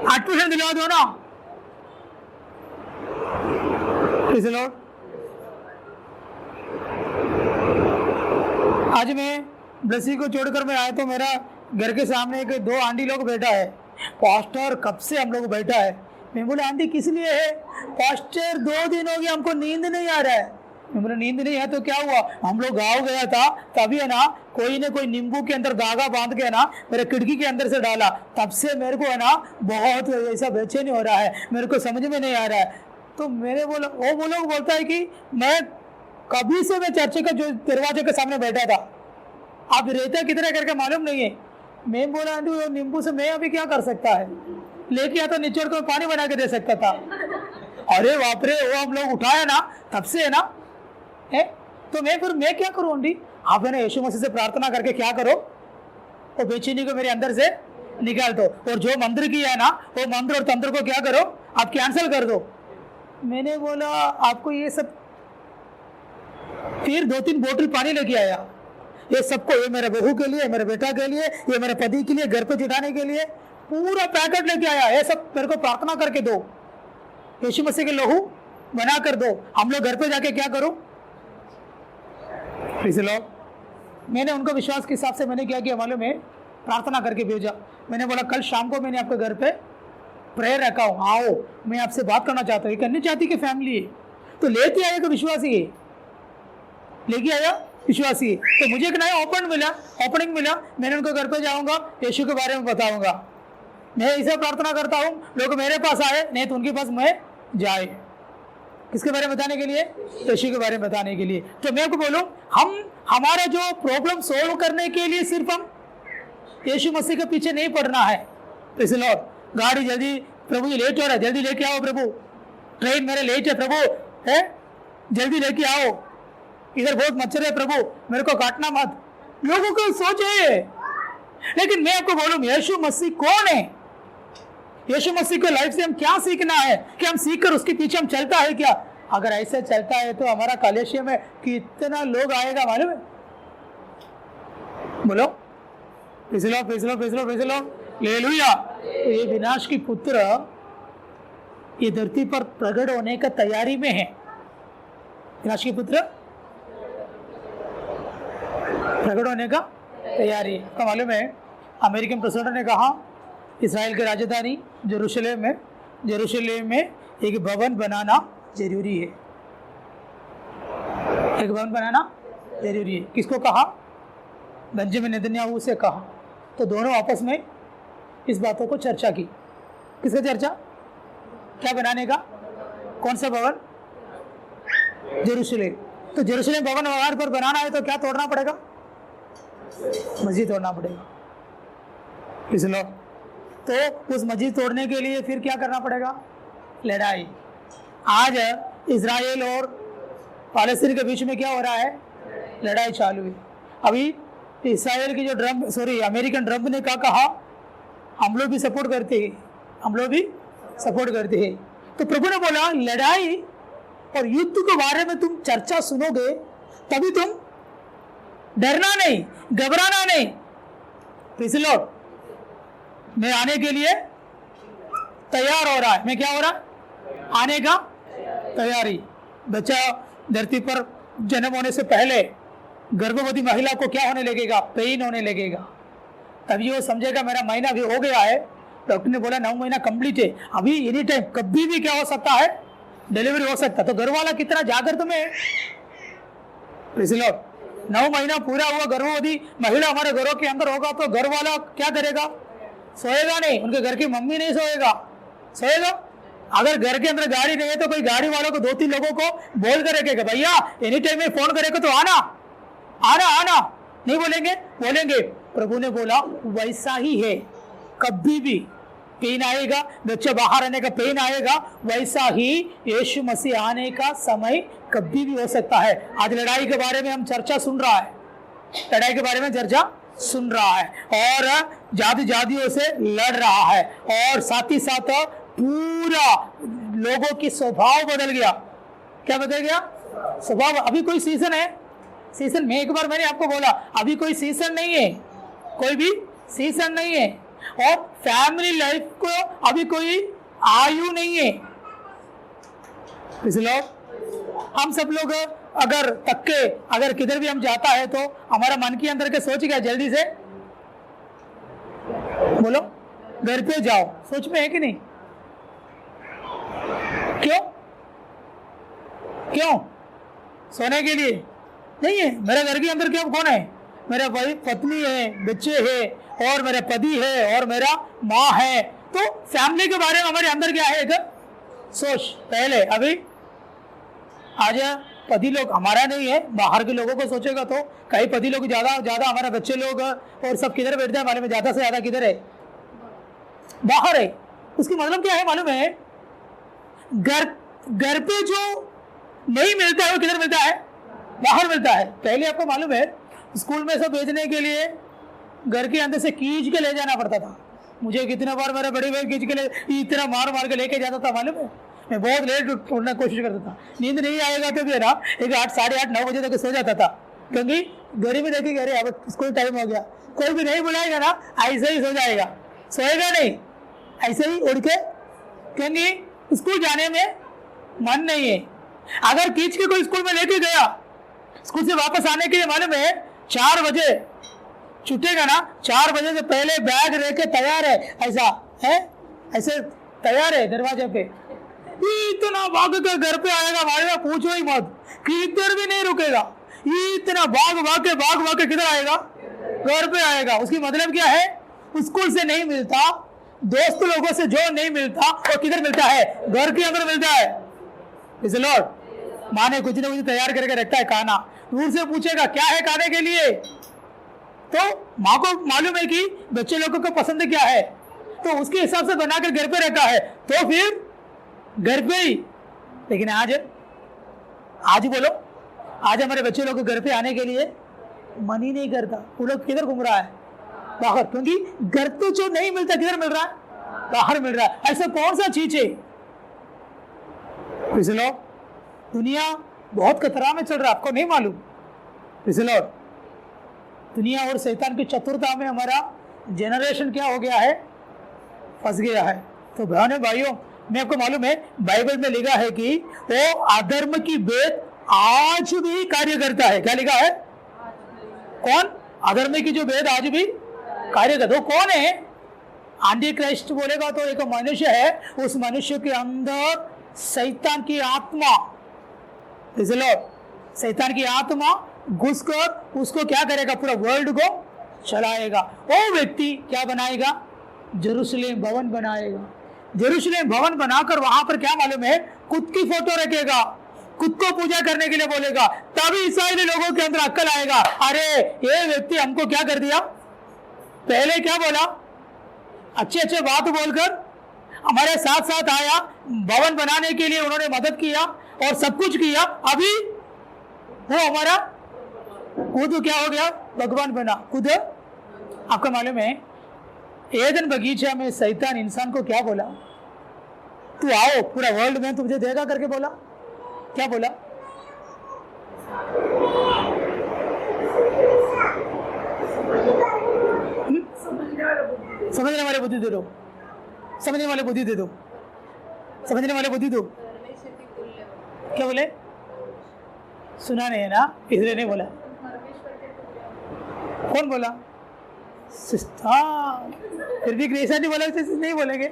8% दिलवा दो ना। Praise the Lord. आज मैं ब्लेसी को छोड़कर मैं आया तो मेरा घर के सामने एक 2 आंटी लोग बैठा है। पास्टर कब से हम लोग बैठा है। मैं बोला आंटी किस लिए है? पास्टर 2 दिन हो गए हमको नींद नहीं आ रहा है। मैं बोला नींद नहीं है तो क्या हुआ? हम लोग गाँव गया था, तभी है ना कोई ने कोई नींबू के अंदर धागा बांध के ना मेरे खिड़की के अंदर से डाला, तब से मेरे को है ना बहुत ऐसा बेचैनी हो रहा है, मेरे को समझ में नहीं आ रहा है। तो मैंने बोला, वो लोग बोलता है कि मैं कभी से मैं चर्च का जो दरवाजे के सामने बैठा था, आप रहता कितना करके मालूम नहीं है। मैं बोला आंटी वो नींबू से मैं अभी क्या कर सकता है, लेके आता निचोड़ को पानी बना के दे सकता था। अरे बाप रे, वो हम लोग उठाया ना, तब से है ना है। तो मैं क्या करूँ आंटी? आप है ना यीशु मसीह से प्रार्थना करके क्या करो, वो बेचैनी को मेरे अंदर से निकाल दो, और जो मंत्र किया है ना वो मंत्र और तंत्र को क्या करो, आप कैंसिल कर दो। मैंने बोला आपको ये सब, फिर 2-3 बोतल पानी लेके आया, ये सबको, ये मेरे बहू के लिए, मेरे बेटा के लिए, ये मेरे पति के लिए, घर पे चिढ़ाने के लिए पूरा पैकेट लेके आया। ये सब मेरे को प्रार्थना करके दो, यीशु मसीह के लहू बना कर दो। हम लोग घर पे जाके क्या करो? प्लीज लो, मैंने उनको विश्वास के हिसाब से मैंने क्या किया मालूम है? प्रार्थना करके भेजा। मैंने बोला कल शाम को मैंने आपके घर पे प्रेयर रखा हूँ, आओ मैं आपसे बात करना चाहता हूँ। करनी चाहती कि फैमिली है तो लेते आएगा विश्वासी है, लेके आया विश्वासी। तो मुझे एक नया ओपनिंग मिला। मैंने उनके घर पे जाऊंगा, यीशु के बारे में बताऊंगा। मैं इसे प्रार्थना करता हूँ लोग मेरे पास आए, नहीं तो उनके पास मैं जाए। किसके बारे में बताने के लिए? यीशु के बारे में बताने के लिए। तो मैं आपको बोलूं, हम हमारा जो प्रॉब्लम सोल्व करने के लिए सिर्फ हम यीशु मसीह के पीछे नहीं पड़ना है। Praise the Lord. गाड़ी जल्दी, प्रभु ये लेट हो रहा है, जल्दी लेके आओ प्रभु, ट्रेन मेरे लेट है प्रभु, है जल्दी लेके आओ, इधर बहुत मच्छर है प्रभु, मेरे को काटना मत। लोगों को सोच है, लेकिन मैं आपको बोलूं यीशु मसीह कौन है? यीशु मसीह को लाइफ से हम क्या सीखना है कि हम सीख कर उसके पीछे हम चलता है क्या? अगर ऐसे चलता है तो हमारा कलेशिया में कितना लोग आएगा मालूम है? बोलो praise the Lord, praise the Lord, praise the Lord, praise the Lord, hallelujah. तो ये विनाश की पुत्र ये धरती पर प्रकट होने का तैयारी में है। विनाश की पुत्र प्रकट होने का तैयारी। तो मालूम है अमेरिकन प्रेसिडेंट ने कहा इसराइल की राजधानी जेरूशलेम में एक भवन बनाना जरूरी है। एक भवन बनाना जरूरी है। किसको कहा? बेंजामिन नेतन्याहू से कहा। तो दोनों आपस में इस बातों को चर्चा की। किसका चर्चा? क्या बनाने का? कौन सा भवन? जेरूशलेम। तो जेरूशलेम भवन वहां पर बनाना है तो क्या तोड़ना पड़ेगा? मस्जिद तोड़ना पड़ेगा। Praise the Lord. तो उस मस्जिद तोड़ने के लिए फिर क्या करना पड़ेगा? लड़ाई। आज इजराइल और फालस्तीन के बीच में क्या हो रहा है? लड़ाई चालू है। अभी इस्राइल की जो अमेरिकन ट्रम्प ने क्या कहा? हम लोग भी सपोर्ट करते हैं, हम लोग भी सपोर्ट करते हैं। तो प्रभु ने बोला लड़ाई और युद्ध के बारे में तुम चर्चा सुनोगे तभी तुम डरना नहीं, घबराना नहीं। प्रीज़ द लॉर्ड, मैं आने के लिए तैयार हो रहा है। मैं क्या हो रहा? आने का तैयारी। बच्चा धरती पर जन्म होने से पहले गर्भवती महिला को क्या होने लगेगा? पेन होने लगेगा। तभी वो समझेगा मेरा महीना भी हो गया है। डॉक्टर ने बोला 9 महीना कंप्लीट है, अभी एनी टाइम कभी भी क्या हो सकता है? डिलीवरी हो सकता है। तो घर वाला कितना जागृत में है। प्रीज़ द लॉर्ड, 9 महीना पूरा हुआ, गर्भवती महिला हमारे घरों के अंदर होगा तो घर वाला क्या करेगा? सोएगा नहीं, उनके घर की मम्मी नहीं सोएगा। अगर घर के अंदर गाड़ी नहीं है तो कोई गाड़ी वालों को 2-3 लोगों को बोल कर रखेगा, भैया एनी टाइम में फोन करेगा तो आना नहीं बोलेंगे। प्रभु ने बोला वैसा ही है, कभी भी पेन आएगा, बच्चे बाहर आने का पेन आएगा, वैसा ही यीशु मसीह आने का समय कभी भी हो सकता है। आज लड़ाई के बारे में हम चर्चा सुन रहा है, लड़ाई के बारे में चर्चा सुन रहा है और जादियों से लड़ रहा है और साथ ही साथ पूरा लोगों की स्वभाव बदल गया। क्या बदल गया? स्वभाव। अभी कोई सीजन है, सीजन में एक बार मैंने आपको बोला अभी कोई सीजन नहीं है, कोई भी सीजन नहीं है और फैमिली लाइफ को अभी कोई आयु नहीं है। इसलिए हम सब लोग अगर किधर भी हम जाता है तो हमारा मन के अंदर के सोच क्या? जल्दी से बोलो, घर पे जाओ, सोच में है कि नहीं? क्यों? सोने के लिए नहीं है। मेरे घर के अंदर क्या कौन है? मेरा भाई, पत्नी है, बच्चे है और मेरा पति है और मेरा माँ है। तो फैमिली के बारे में हमारे अंदर क्या है? एक सोच पहले। अभी आज पति लोग हमारा नहीं है, बाहर के लोगों को सोचेगा तो कई पति लोग ज्यादा हमारे बच्चे लोग और सब किधर बैठते हैं मालूम है? ज्यादा से ज्यादा किधर है? बाहर है। उसकी मतलब क्या है मालूम है? घर पे जो नहीं मिलता है वो किधर मिलता है? बाहर मिलता है। पहले आपको मालूम है स्कूल में सब भेजने के लिए घर के अंदर से खींच के ले जाना पड़ता था। मुझे कितना बार मेरा बड़ी बहन खींच के इतना मार के लेके जाता था मालूम है। मैं बहुत लेट उठने की कोशिश करता था, नींद नहीं आएगा तो भी है ना 8, साढ़े 8, 9 बजे तक सो जाता था, क्योंकि घड़ी में देखेंगे अरे अब स्कूल टाइम हो गया, कोई भी नहीं बुलाएगा ना ऐसे ही सो जाएगा, सोएगा नहीं, ऐसे ही उड़ के, क्योंकि स्कूल जाने में मन नहीं है। अगर खींच के कोई स्कूल में लेके गया, स्कूल से वापस आने के लिए मालूम है 4 बजे छूटेगा ना, 4 बजे से पहले बैग लेके तैयार है, ऐसा है, ऐसे तैयार है दरवाजे पे, इतना भाग के घर पे आएगा, हमारे में पूछो ही मत, किधर भी नहीं रुकेगा, इतना भाग के किधर आएगा? घर पे आएगा। उसकी मतलब क्या है? स्कूल से नहीं मिलता, दोस्त लोगों से जो नहीं मिलता वो किधर मिलता है? घर के अंदर मिलता है। इसे लॉर्ड माँ ने कुछ ना कुछ तैयार करके रखता है खाना, दूर से पूछेगा क्या है खाने के लिए, तो माँ को मालूम है कि बच्चे लोगों को पसंद क्या है, तो उसके हिसाब से बनाकर घर पे रखा है, तो फिर घर पे ही। लेकिन आज बोलो, आज हमारे बच्चे लोग घर पे आने के लिए मन ही नहीं करता, वो लोग किधर घूम रहा है? बाहर, क्योंकि घर तो जो नहीं मिलता किधर मिल रहा है? बाहर मिल रहा है। ऐसा कौन सा चीज है? इसलिए दुनिया बहुत खतरा में चल रहा है, आपको नहीं मालूम? इसलिए दुनिया और शैतान की चतुरता में हमारा जनरेशन क्या हो गया है? फंस गया है। तो बहनों भाइयों, मैं आपको मालूम है बाइबल में लिखा है कि वो अधर्म की भेद आज भी कार्य करता है। क्या लिखा है? कौन? अधर्म की जो भेद आज भी कार्य करता है। वो कौन है? आंटी क्राइस्ट बोलेगा तो एक मनुष्य है, उस मनुष्य के अंदर शैतान की आत्मा, शैतान की आत्मा घुसकर उसको क्या करेगा? पूरा वर्ल्ड को चलाएगा। वो व्यक्ति क्या बनाएगा? जेरूशलेम भवन बनाएगा। जेरूशलेम भवन बनाकर वहां पर क्या मालूम है? खुद की फोटो रखेगा, खुद को पूजा करने के लिए बोलेगा, तभी इस्राएली लोगों के अंदर अक्ल आएगा, अरे ये व्यक्ति हमको क्या कर दिया? पहले क्या बोला? अच्छे अच्छे बात बोलकर हमारे साथ साथ आया, भवन बनाने के लिए उन्होंने मदद किया और सब कुछ किया। अभी वो हमारा खुद क्या हो गया, भगवान बना खुद। आपको मालूम है एदन बगीचा में शैतान इंसान को क्या बोला, तू आओ पूरा वर्ल्ड में तुझे देगा करके बोला। क्या बोला, समझने वाले बुद्धि दे दो, समझने वाले बुद्धि दे दो, समझने वाले बुद्धि दो। क्या बोले, सुना नहीं है ना, इसलिए नहीं बोला। कौन बोला, हाँ, फिर भी कृष्णा नहीं बोला, नहीं बोलेंगे।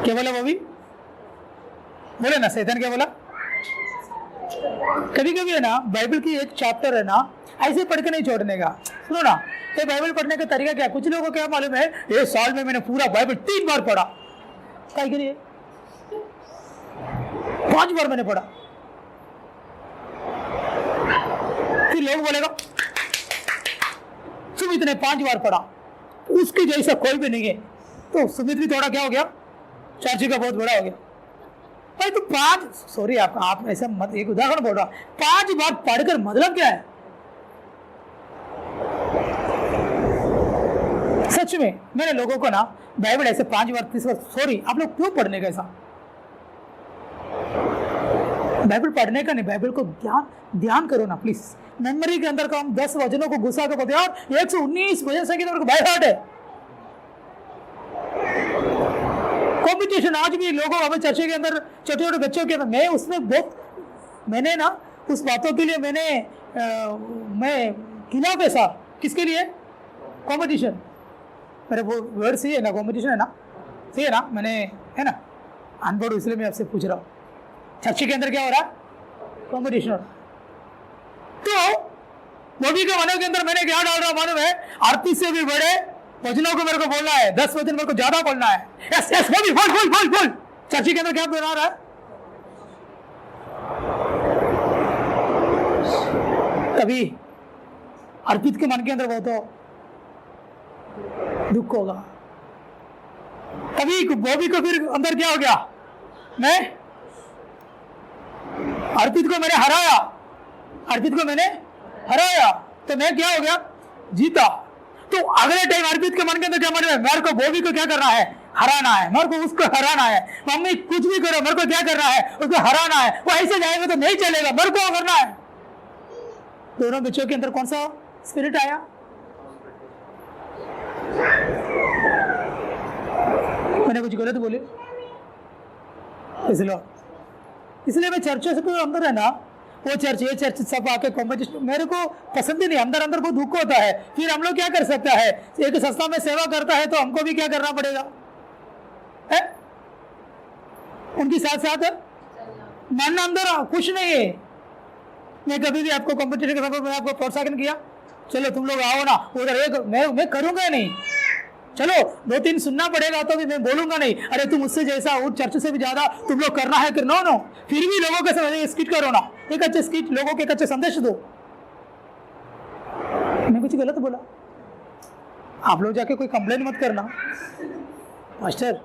क्या बोला वो भी बोले ना, शैतान क्या बोला। कभी कभी है ना बाइबल की एक चैप्टर है ना ऐसे पढ़ के नहीं छोड़ने का। सुनो ना, ये बाइबल पढ़ने का तरीका क्या, कुछ लोगों को क्या मालूम है, ये साल में मैंने पूरा बाइबल 3 बार पढ़ा। क्या करिए, 5 बार मैंने पढ़ा। फिर लोग बोलेगा सुमित ने 5 बार पढ़ा, उसके जैसा कोई भी नहीं है। तो सुमित भी थोड़ा क्या हो गया, चाची का बहुत बड़ा हो गया भाई। तो 5, सॉरी आप ऐसा मत, एक उदाहरण बोल रहा, 5 बार पढ़कर मतलब क्या है। सच में मैंने लोगों को ना बाइबल ऐसे 5 बार 30 बार, सॉरी आप लोग क्यों पढ़ने का ऐसा, बाइबल पढ़ने का नहीं, बाइबल को ध्यान करो ना प्लीज। मेमोरी के अंदर का हम 10 वचनों को घुसा के बोलते हैं, और 119 वजन से बाय हार्ट है। कॉम्पिटिशन आज भी लोगों हमें चर्चे के अंदर, छोटे छोटे बच्चों के अंदर, मैं उसमें बहुत, मैंने ना उस बातों के लिए मैं खिलाफ है साहब। किसके लिए, कंपटीशन, मेरे वो वर्ड सही है ना, कंपटीशन है ना, सही है ना, मैंने है ना अनपढ़, इसलिए मैं आपसे पूछ रहा हूँ। चर्चे के अंदर क्या हो रहा है, कंपटीशन। तो बॉडी के मनों के अंदर मैंने क्या डाल रहा मालूम है, 38 से भी बड़े वचनों को मेरे को बोलना है, 10 वचन मेरे को ज्यादा बोलना है। यस यस, बोल। चर्ची के अंदर क्या बना रहा है, कभी अर्पित के मन के अंदर बहुत दुख होगा, कभी बॉबी को फिर अंदर क्या हो गया, मैं अर्पित को मैंने हराया, तो मैं क्या हो गया, जीता। तो अगले टाइम अर्पित के मन के अंदर क्या मन है, मेरे को बॉबी को क्या करना है, हराना है, मेरे को उसको हराना है। मम्मी कुछ भी करो, मेरे को क्या करना है, उसको हराना है। वो ऐसे जाएगा तो नहीं चलेगा, मेरे को करना है। दोनों बच्चों के अंदर कौन सा स्पिरिट आया, मैंने कुछ गलत बोले, इसलिए मैं चर्चों से अंदर है ना, वो चर्च ये चर्च सब आके कॉम्पिटिशन मेरे को पसंद ही नहीं, अंदर बहुत दुख होता है। फिर हम लोग क्या कर सकता है, एक संस्था में सेवा करता है तो हमको भी क्या करना पड़ेगा है? उनके साथ साथ मन अंदर खुश नहीं है। मैं कभी भी आपको कॉम्पिटिशन के समय में आपको प्रोत्साहन किया, चलो तुम लोग आओ ना उधर, एक मैं करूंगा नहीं, चलो 2-3 सुनना पड़ेगा तो भी मैं बोलूंगा नहीं, अरे तुम मुझसे जैसा और चर्च से भी ज्यादा तुम लोग करना है, नो। फिर भी लोगों के साथ स्किट करो ना, एक अच्छे स्किट, लोगों के एक अच्छे संदेश दो। मैं कुछ गलत बोला, आप लोग जाके कोई कंप्लेन मत करना। मास्टर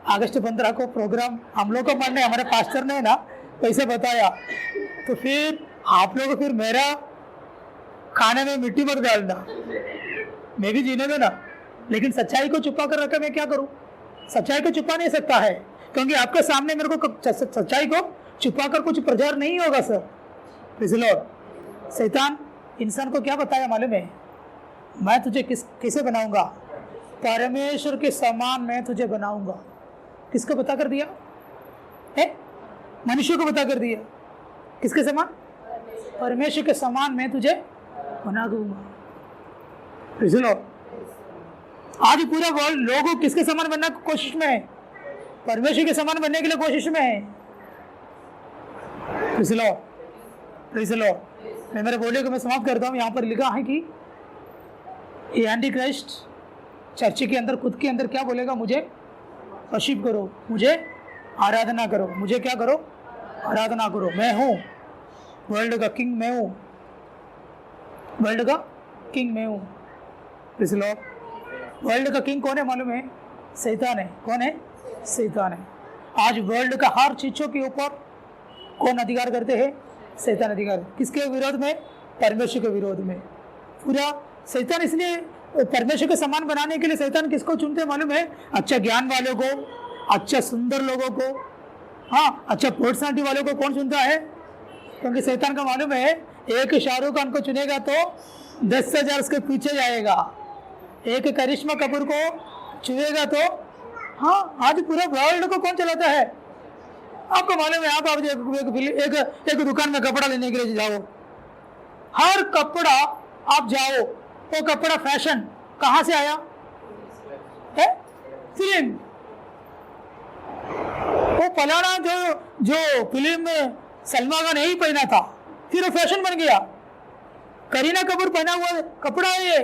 अगस्त 15 को प्रोग्राम हम लोग को मानने, हमारे पास्टर ने ना पैसे बताया, तो फिर आप लोग फिर मेरा खाने में मिट्टी मत डालना, मैं भी जीने देना। लेकिन सच्चाई को छुपा कर रखा मैं क्या करूं, सच्चाई को छुपा नहीं सकता है, क्योंकि आपके सामने मेरे को सच्चाई को छुपा कर कुछ प्रचार नहीं होगा सर। Praise the Lord. शैतान इंसान को क्या बताया मालूम है, मैं तुझे किसे बनाऊंगा, परमेश्वर के समान मैं तुझे बनाऊंगा। किसको बता कर दिया है, मनुष्य को बता कर दिया, किसके समान, परमेश्वर के समान मैं तुझे बना दूंगा। Praise the Lord. आज पूरा वर्ल्ड लोगों किसके समान बनने की कोशिश में है, परमेश्वर के समान बनने के लिए कोशिश में है। Praise the Lord, praise the Lord. मैं मेरे बोले को मैं समाप्त करता हूँ। यहाँ पर लिखा है कि ये एंटी क्राइस्ट चर्च के अंदर खुद के अंदर क्या बोलेगा, मुझे वर्शिप करो, मुझे आराधना करो, मुझे क्या करो, आराधना करो। मैं हूँ वर्ल्ड का किंग, मैं हूँ वर्ल्ड का किंग, मैं हूँ। Praise the Lord. वर्ल्ड का किंग कौन है मालूम है? शैतान है। कौन है? शैतान है। आज वर्ल्ड का हर चीजों के ऊपर कौन अधिकार करते हैं? शैतान अधिकार। किसके विरोध में? परमेश्वर के विरोध में। पूरा शैतान, इसलिए परमेश्वर के समान बनाने के लिए शैतान किसको चुनते हैं मालूम है? अच्छा ज्ञान वालों को, अच्छा सुंदर लोगों को, हाँ अच्छा पर्सनालिटी वालों को कौन चुनता है? क्योंकि शैतान का मालूम है एक शाहरुख खान को चुनेगा तो 10,000 उसके पीछे जाएगा, एक करिश्मा कपूर को चुनेगा तो, हाँ आज पूरा वर्ल्ड को कौन चलाता है? आपको मालूम है? आप एक दुकान में कपड़ा लेने के लिए जाओ, हर कपड़ा आप जाओ, वो कपड़ा फैशन कहाँ से आया है? फिल्म। वो फलाना जो फिल्म में सलमान खान यही पहना था, फिर वो फैशन बन गया। करीना कपूर पहना हुआ कपड़ा है ये,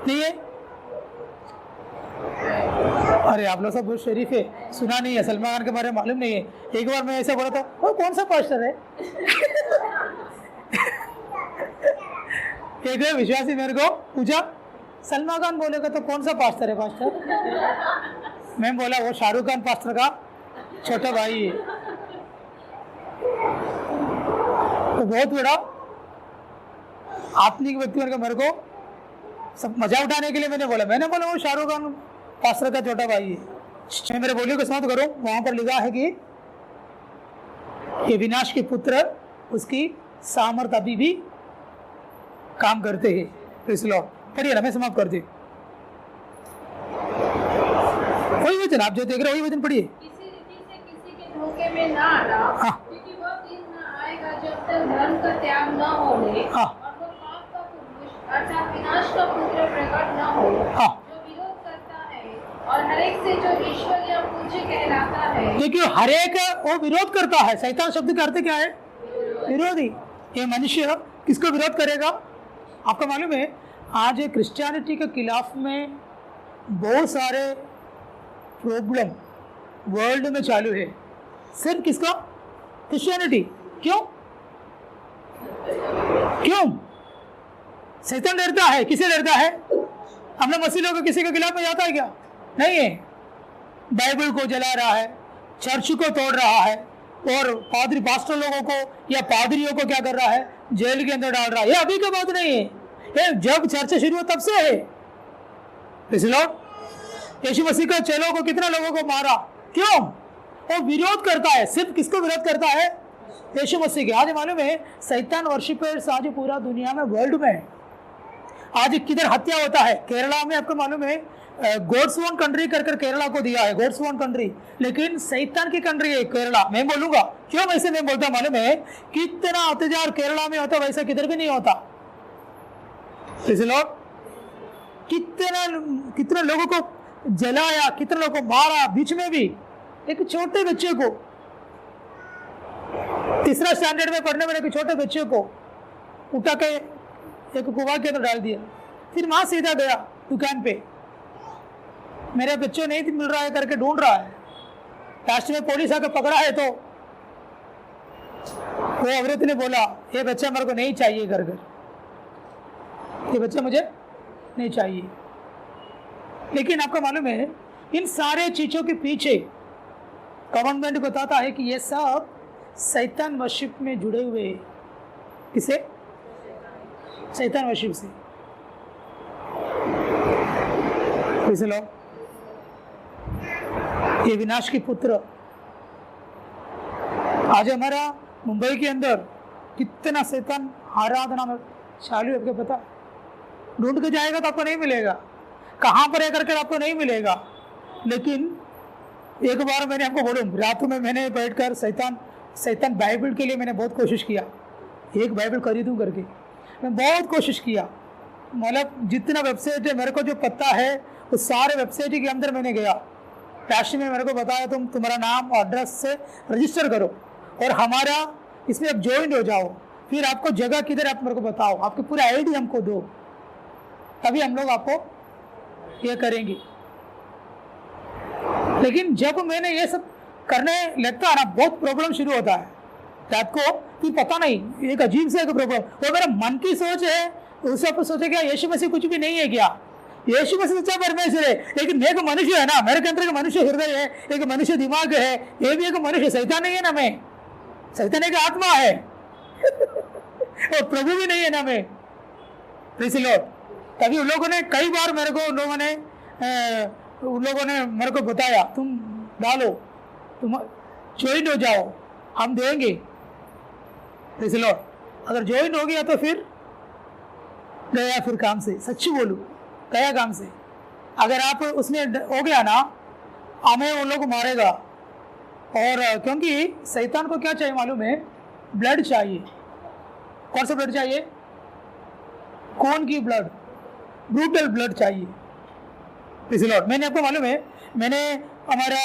नहीं है? अरे आप लोग सब बहुत शरीफ है, सुना नहीं है सलमान खान के बारे में, मालूम नहीं है। एक बार मैं ऐसा बोला था, वो कौन सा पास्टर है? एक विश्वासी मेरे को पूछा, सलमान खान बोलेगा तो कौन सा पास्टर है पास्टर? मैं बोला वो शाहरुख खान पास्टर का छोटा भाई है। तो बहुत बड़ा आत्मिक व्यक्ति मेरे को सब मजा उठाने के लिए मैंने बोला वो शाहरुख खान पास्टर का छोटा भाई है। मैं मेरे बोलियों को समाप्त करूं, वहां पर लिखा है कि ये विनाश के पुत्र उसकी सामर्थ अभी भी काम करते हैं। Praise Lord. पढ़िए ना, मैं समाप्त कर दी। वही वचन आप जो देख रहे हो, वही वचन पढ़िए। किसी रीति से किसी के धोखे में ना आना, हाँ। क्योंकि वह दिन न आएगा जब तक धर्म का त्याग न होने, हाँ। और वह पाप का पुरुष अर्थात विनाश का पुत्र प्रकट न हो, हाँ। जो विरोध करता है और हरेक से जो ईश्वर या पूज्य कहलाता है। देखिए हरेक वो विरोध करता है। शैतान शब्द का अर्थ क्या है? विरोधी। ये मनुष्य किसको विरोध करेगा? आपको मालूम है आज क्रिश्चियनिटी के खिलाफ में बहुत सारे प्रॉब्लम वर्ल्ड में चालू है। सिर्फ किसका? क्रिश्चियनिटी। क्यों? शैतान डरता है। किसे डरता है? हमने मसीह लोग किसी के खिलाफ में जाता है क्या? नहीं है। बाइबल को जला रहा है, चर्च को तोड़ रहा है, और पादरी पास्टर लोगों को या पादरियों को क्या कर रहा है? जेल के अंदर डाल रहा है। ये अभी का बात नहीं है, ये जब चर्चा शुरू हो तब से है। यीशु मसीह का चेलों को कितना लोगों को मारा? क्यों? वो विरोध करता है। सिर्फ किसको विरोध करता है? यीशु मसीह के। आज मालूम है शैतान वर्शिपर्स आज पूरा दुनिया में, वर्ल्ड में आज किधर हत्या होता है? केरला में। आपको मालूम है गॉड्स ओन कंट्री कर केरला को दिया है, गॉड्स ओन कंट्री, लेकिन शैतान की कंट्री है केरला। मैं बोलूंगा क्यों वैसे मैं बोलता मालूम है? कितना अत्याचार केरला में होता वैसा किधर भी नहीं होता। लोग कितना लोगों को जलाया, कितने लोगों को मारा। बीच में भी एक छोटे बच्चे को, 3रा स्टैंडर्ड में पढ़ने वाले एक छोटे बच्चे को उठा के एक कुआं के अंदर डाल दिया, फिर वहां सीधा गया दुकान पे, मेरे बच्चों नहीं मिल रहा है करके ढूंढ रहा है। लास्ट में पुलिस आकर पकड़ा है तो वो औरत ने बोला ये बच्चा मेरे को नहीं चाहिए, घर ये बच्चा मुझे नहीं चाहिए। लेकिन आपको मालूम है इन सारे चीजों के पीछे गवर्नमेंट बताता है कि ये सब शैतान वर्शिप में जुड़े हुए हैं। किसे? शैतान वर्शिप से। लो ये विनाश के पुत्र। आज हमारा मुंबई के अंदर कितना शैतान आराधना में चालू है, आपको पता? ढूंढ के जाएगा तो आपको नहीं मिलेगा, कहाँ पर है करके आपको नहीं मिलेगा। लेकिन एक बार मैंने आपको बोलूं, रातों में मैंने बैठकर शैतान बाइबल के लिए मैंने बहुत कोशिश किया, एक बाइबल खरीदूं करके मैं बहुत कोशिश किया। मतलब जितना वेबसाइट है मेरे को जो पता है उस सारे वेबसाइट के अंदर मैंने गया। पैसे में मेरे को बताया तुम्हारा नाम और एड्रेस से रजिस्टर करो और हमारा इसमें आप ज्वाइन हो जाओ, फिर आपको जगह किधर आप मेरे को बताओ, आपकी पूरा आईडी हमको दो, तभी हम लोग आपको ये करेंगे। लेकिन जब मैंने ये सब करने लगता है ना, बहुत प्रॉब्लम शुरू होता है। आपको फिर पता नहीं, एक अजीब से एक प्रॉब्लम, वो मेरा मन की सोच है। उससे आप सोचे क्या यीशु मसीह कुछ भी नहीं है क्या? यीशु मसीह सच्चा परमेश्वर है, लेकिन मैं एक मनुष्य है ना, मेरे के अंदर एक मनुष्य हृदय है, एक मनुष्य दिमाग है, ये भी एक मनुष्य, शैतान नहीं है ना मैं, शैतान एक आत्मा है और प्रभु भी नहीं है ना मैं। प्लीज लॉर्ड, तभी उन लोगों ने कई बार मेरे को उन लोगों ने मेरे को बताया, तुम डालो, तुम ज्वाइन हो जाओ, हम देंगे। प्लीज लॉर्ड, अगर ज्वाइन हो गया तो फिर गया, फिर काम से, सच्ची बोलूं गया काम से। अगर आप उसमें हो गया ना, हमें उन लोग मारेगा। और क्योंकि शैतान को क्या चाहिए मालूम है? ब्लड चाहिए। कौन सा ब्लड चाहिए? खून की ब्लड, ब्रूटल ब्लड चाहिए। प्लीज लॉर्ड, मैंने आपको मालूम है, मैंने हमारा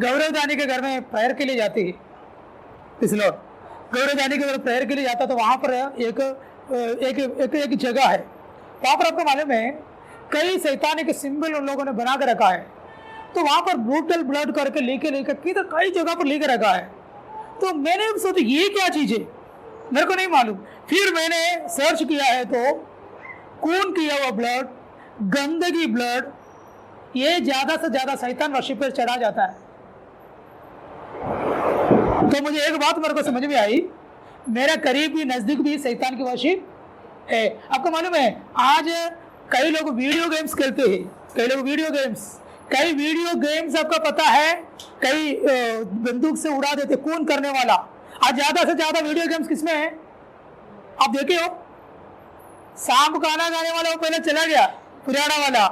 गौरव दानी के घर में प्रेयर के लिए जाती है। प्लीज लॉर्ड, गौरव दानी के घर प्रेयर के लिए जाता तो वहाँ पर एक जगह है, वहाँ पर आपको मालूम है कई शैतानिक सिंबल उन लोगों ने बना के रखा है। तो वहाँ पर ब्रूटल ब्लड करके लेके किधर कई जगह पर लेके रखा है। तो मैंने सोचा ये क्या चीज़ है, मेरे को नहीं मालूम। फिर मैंने सर्च किया है तो खून किया हुआ ब्लड, गंदगी ब्लड, ये ज़्यादा से ज़्यादा शैतान वर्शिप पर चढ़ा जाता है। तो मुझे एक बात मेरे को समझ में आई, मेरा करीब भी नज़दीक भी शैतान की वर्शिप है। आपको मालूम है आज कई लोग वीडियो गेम्स खेलते हैं, कई वीडियो गेम्स आपको पता है, कई बंदूक से उड़ा देते, खून करने वाला। आज ज़्यादा से ज़्यादा वीडियो गेम्स किसमें है? आप देखे हो, सांप गाना गाने वाला वो पहले चला गया, पुराना वाला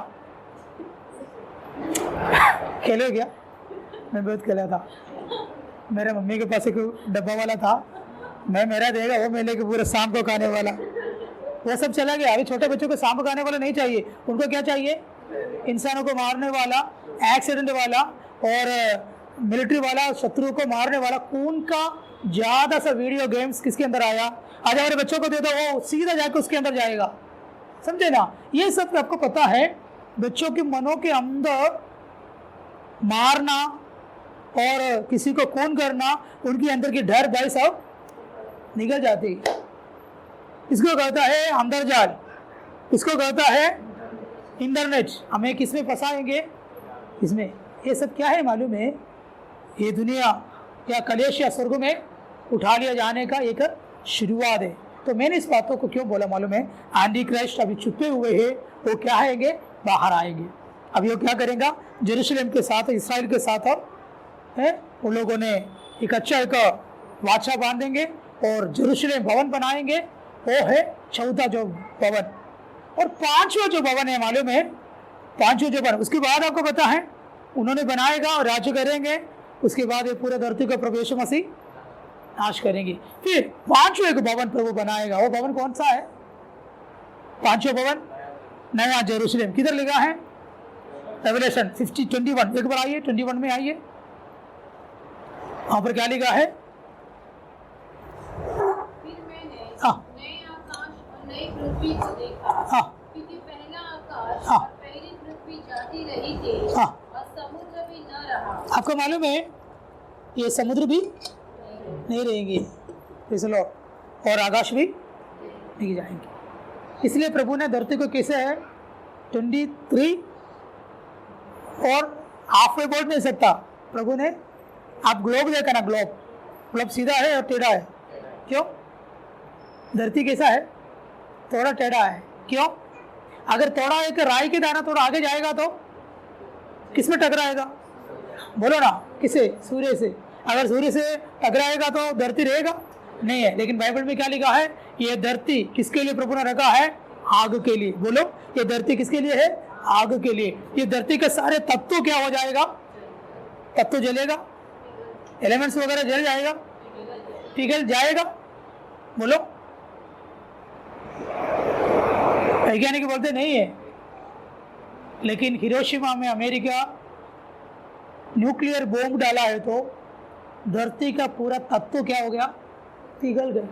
खेले क्या? मैं बहुत खेला था, मेरे मम्मी के पास एक डब्बा वाला था, मैं मेरा देगा वो मैं लेके पूरे सांप को खाने वाला, वो सब चला गया। अभी छोटे बच्चों को सांप खाने वाला नहीं चाहिए, उनको क्या चाहिए? इंसानों को मारने वाला, एक्सीडेंट वाला और मिलिट्री वाला, शत्रु को मारने वाला, खून का ज़्यादा सा वीडियो गेम्स किसके अंदर आया? आज हमारे बच्चों को दे दो, वो सीधा जाके उसके अंदर जाएगा, समझे ना? ये सब आपको पता है, बच्चों के मनों के अंदर मारना और किसी को खून करना, उनके अंदर की डर भय सब निकल जाती। इसको कहता है अंतर्जाल, इसको कहता है इंटरनेट। हमें किसमें फंसाएंगे? इसमें। ये सब क्या है मालूम है? ये दुनिया या कलेश या स्वर्ग में उठा लिया जाने का एक शुरुआत है। तो मैंने इस बातों को क्यों बोला मालूम है? एंटी क्राइस्ट अभी छुपे हुए हैं, वो क्या आएंगे? बाहर आएंगे। अभी वो क्या करेंगे? जेरूशलेम के साथ, इसराइल के साथ है, उन लोगों ने एक अच्छा एक वाचा बांधेंगे और जेरूशलेम भवन बनाएंगे। वो है चौथा जो भवन, और पांचवा जो भवन है मालूम है, पांचवा जो भवन, उसके बाद आपको पता है उन्होंने बनाएगा और राज्य करेंगे। उसके बाद ये पूरे धरती को प्रभु मसीह नाश करेंगे। फिर पांचवा एक भवन प्रभु बनाएगा। वो भवन कौन सा है? पांचवा भवन नया जेरूशलेम। किधर लिखा है? रेवलेशन 50:21। एक बार आइए, 21 में आइए, वहां पर क्या लिखा है? हाँ नए आकाश और नई पृथ्वी को देखा, हाँ क्योंकि पहला आकाश हाँ और पहली पृथ्वी जाती रही थी, हाँ। और समुद्र भी न रहा। आपको मालूम है ये समुद्र भी नहीं रहेंगे, इसलिए और आकाश भी नहीं जाएंगे। इसलिए प्रभु ने धरती को कैसे है 23 और हाफ में बोल नहीं सकता। प्रभु ने, आप ग्लोब देखा ना, ग्लोब सीधा है और टेढ़ा है। क्यों? धरती कैसा है? थोड़ा टेढ़ा है। क्यों? अगर थोड़ा एक राई के दाना थोड़ा आगे जाएगा तो किस में टकराएगा? बोलो ना, किसे? सूर्य से। अगर सूर्य से टकराएगा तो धरती रहेगा? नहीं है। लेकिन बाइबल में क्या लिखा है? ये धरती किसके लिए प्रभु ने रखा है? आग के लिए। बोलो, ये धरती किसके लिए है? आग के लिए। ये धरती के सारे तत्व क्या हो जाएगा? तत्व जलेगा, एलिमेंट्स वगैरह जल जाएगा, पिघल जाएगा। बोलो, वैज्ञानिक बोलते नहीं है। लेकिन हिरोशिमा में अमेरिका न्यूक्लियर बॉम्ब डाला है तो धरती का पूरा तत्व क्या हो गया? पिघल गया।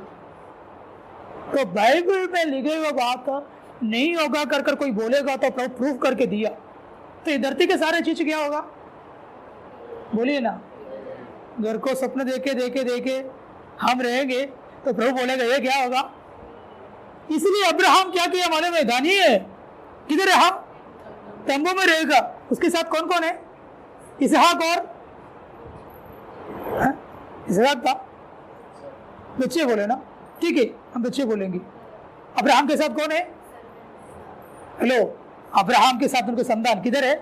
तो बाइबल में लिखे हुआ बात नहीं होगा कर कोई बोलेगा तो प्रूफ करके दिया, तो ये धरती के सारे चीज क्या होगा? बोलिए ना। घर को स्वप्न देखे देखे देखे हम रहेंगे तो प्रभु बोलेगा ये क्या होगा? इसलिए अब्राहम क्या किया मालूम है? दानी है, किधर रहा? तंबू में रहेगा। उसके साथ कौन कौन है? इसहाक और इसहाक था, बच्चे बोले ना, ठीक है हम बच्चे बोलेंगे। अब्राहम के साथ कौन है? हेलो, अब्राहम के साथ उनके संतान किधर है?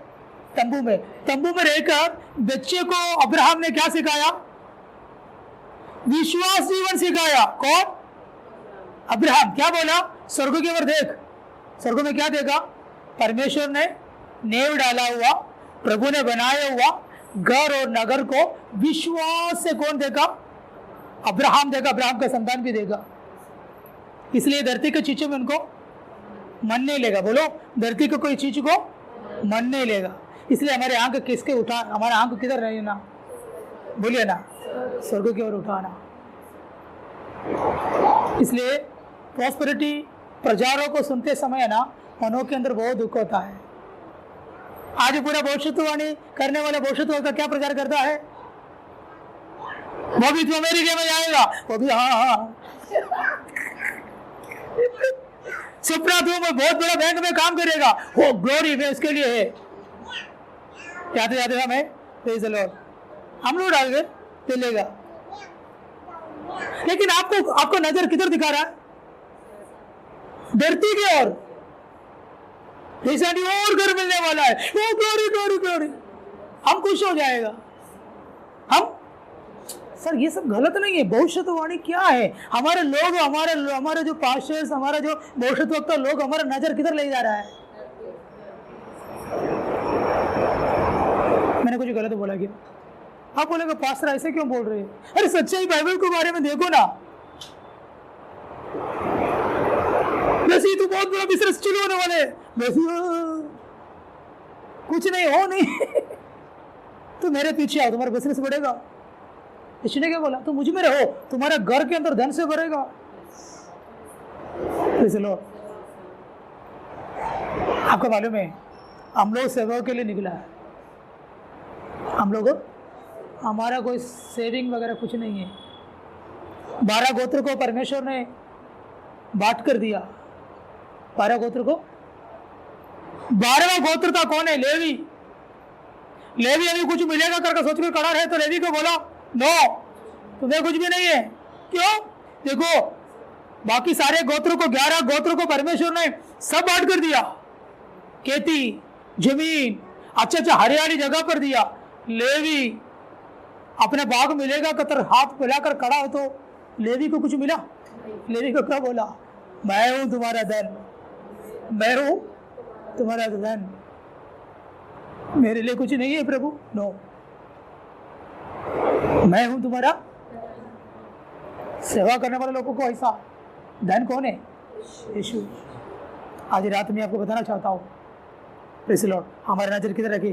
तंबू में। तंबू में रहकर बच्चे को अब्राहम ने क्या सिखाया? विश्वास जीवन सिखाया। कौन? अब्राहम। क्या बोला? स्वर्ग की ओर देख। स्वर्ग में क्या देखा? परमेश्वर ने नेव डाला हुआ, प्रभु ने बनाया हुआ घर और नगर को विश्वास से कौन देखा? अब्राहम देखा, अब्राहम का संतान भी देखा। इसलिए धरती के चीजों में उनको मन नहीं लेगा। बोलो, धरती को कोई चीज को मन नहीं लेगा। इसलिए हमारे आंख किसके उठा, हमारा आंख किधर रहे ना? बोलिए ना, स्वर्ग की ओर उठाना। इसलिए प्रॉस्पेरिटी प्रचारों को सुनते समय ना मनों के अंदर बहुत दुख होता है। आज पूरा भविष्यवाणी करने वाला भविष्यवाणी का क्या प्रचार करता है? वो भी तो अमेरिका में जाएगा, वो भी हाँ सपना तो मैं बहुत बड़ा बैंक में काम करेगा, वो ग्लोरी में उसके लिए है। जाते जाते हमें प्रेज़ द लॉर्ड हम लोग डाल के लेगा। लेकिन आपको नजर किधर दिखा रहा है? धरती की ओर। और घर मिलने वाला है, वो ग्लोरी ग्लोरी ग्लोरी, हम खुश हो जाएगा। हम सर ये सब गलत नहीं है। भविष्यवाणी क्या है? हमारे लोग, हमारे जो पास्टर्स, हमारा जो भविष्यवक्ता लोग, हमारा नजर किधर ले जा रहा है? मैंने कुछ गलत बोला क्या? आप बोलेगा पास्टर ऐसे क्यों बोल रहे हैं? अरे सच्चाई बाइबल के बारे में देखो ना। वैसे तो बहुत बड़ा बिजनेस शुरू होने वाले, कुछ नहीं हो नहीं तो मेरे पीछे आओ, तुम्हारा बिजनेस बढ़ेगा। इसने क्या बोला? तुम मुझ में रहो, तुम्हारा घर के अंदर धन से भरेगा। चलो, आपको मालूम है हम लोग सेवा के लिए निकला है। हम लोग, हमारा कोई सेविंग वगैरह कुछ नहीं है। 12 गोत्र को परमेश्वर ने बांट कर दिया। 12 गोत्र को, 12वां गोत्र था कौन है? लेवी। लेवी अभी कुछ मिलेगा करके सोच कर खड़ा रहे तो लेवी को बोला नो, तुम्हें कुछ भी नहीं है। क्यों? देखो बाकी सारे गोत्रों को, 11 गोत्रों को परमेश्वर ने सब बांट कर दिया। खेती, जमीन, अच्छा हरियाली जगह पर दिया। लेवी अपने बाग मिलेगा कतर हाथ फैलाकर खड़ा हो तो लेवी को कुछ मिला? लेवी को क्या बोला? मैं हूं तुम्हारा धन, मैं हूं तुम्हारा धन, मेरे लिए कुछ नहीं है प्रभु। नो, मैं हूं तुम्हारा। सेवा करने वाले लोगों को ऐसा धन कौन है? यीशु। आज रात में आपको बताना चाहता हूँ, प्रेज़ द लॉर्ड, हमारा नजर किधर रखे?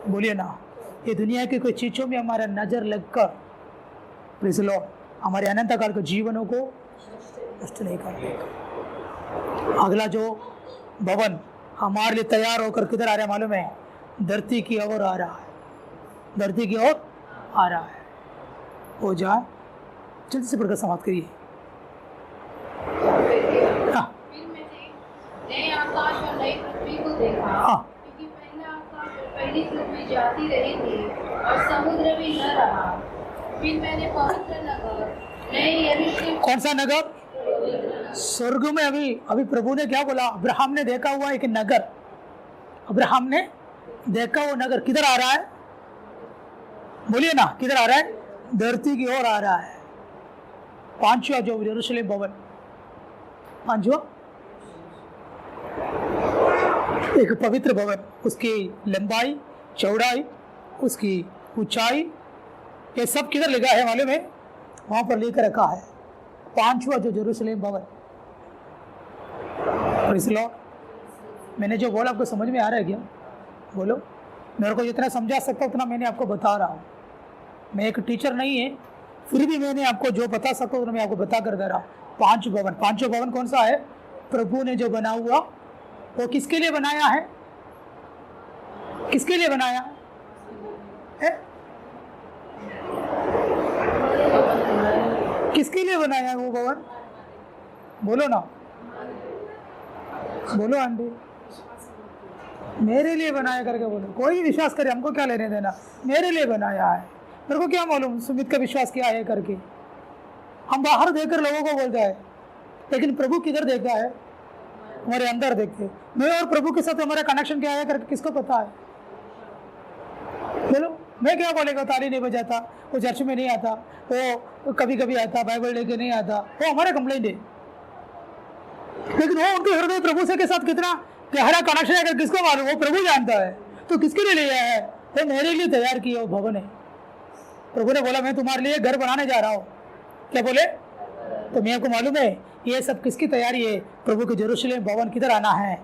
बोलिए ना, ये दुनिया की कोई चीजों में हमारा नजर लगकर प्रेज़ द लॉर्ड हमारे अनंत काल के जीवनों को नष्ट नहीं कर देगा। अगला जो भवन हमारे लिए तैयार होकर किधर आ रहा है मालूम है? धरती की ओर आ रहा है। धरती की ओर आ रहा है। हो जाए, जल्दी से पढ़कर समाप्त करिए। हाँ, नए आकाश और नई पृथ्वी को देखा, हाँ, क्योंकि पहला आकाश और पहली पृथ्वी जाती रही थी और समुद्र भी न रहा। फिर मैंने पवित्र नगर नए यरूशलेम। कौन सा नगर? स्वर्ग में। अभी प्रभु ने क्या बोला? अब्राहम ने देखा हुआ एक नगर, अब्राहम ने देखा वो नगर किधर आ रहा है? बोलिए ना, किधर आ रहा है? धरती की ओर आ रहा है। 5वां जो यरूशलेम भवन, 5वां एक पवित्र भवन, उसकी लंबाई, चौड़ाई, उसकी ऊंचाई, ये सब किधर लिखा है मालूम है? वहां पर लेकर रखा है 5वां जो यरूशलेम भवन। Praise the Lord. मैंने जो बोला आपको समझ में आ रहा है क्या? बोलो। मेरे को जितना समझा सकता उतना मैंने आपको बता रहा हूँ। मैं एक टीचर नहीं है, फिर भी मैंने आपको जो बता सकता उतना मैं आपको बता कर दे रहा हूँ। 5 भवन। 5वां भवन कौन सा है? प्रभु ने जो बना हुआ, वो किसके लिए बनाया है? किसके लिए बनाया है? किसके लिए बनाया है वो भवन? बोलो ना, बोलो आंटी, मेरे लिए बनाया करके बोलो। कोई विश्वास करे, हमको क्या लेने देना, मेरे लिए बनाया है। मेरे को क्या मालूम सुमित का विश्वास क्या है करके। हम बाहर देखकर लोगों को बोलते हैं, लेकिन प्रभु किधर देखता है, हमारे अंदर देखते। मैं और प्रभु के साथ हमारा कनेक्शन क्या है करके किसको पता है। बोलो, मैं क्या बोलेगा, ताली नहीं बजाता, वो चर्च में नहीं आता, वो कभी कभी आता, बाइबल लेके नहीं आता, वो हमारा कंप्लेंट है। लेकिन वो उनके हृदय प्रभु से के साथ कितना गहरा कनेक्शन है किसको मालूम, वो प्रभु जानता है। तो किसके लिए लिया है, वो मेरे लिए तैयार किया वो भवन है। प्रभु ने बोला मैं तुम्हारे लिए घर बनाने जा रहा हूँ। क्या बोले, तो मैं आपको मालूम है ये सब किसकी तैयारी है, प्रभु के यरूशलेम भवन किधर आना है,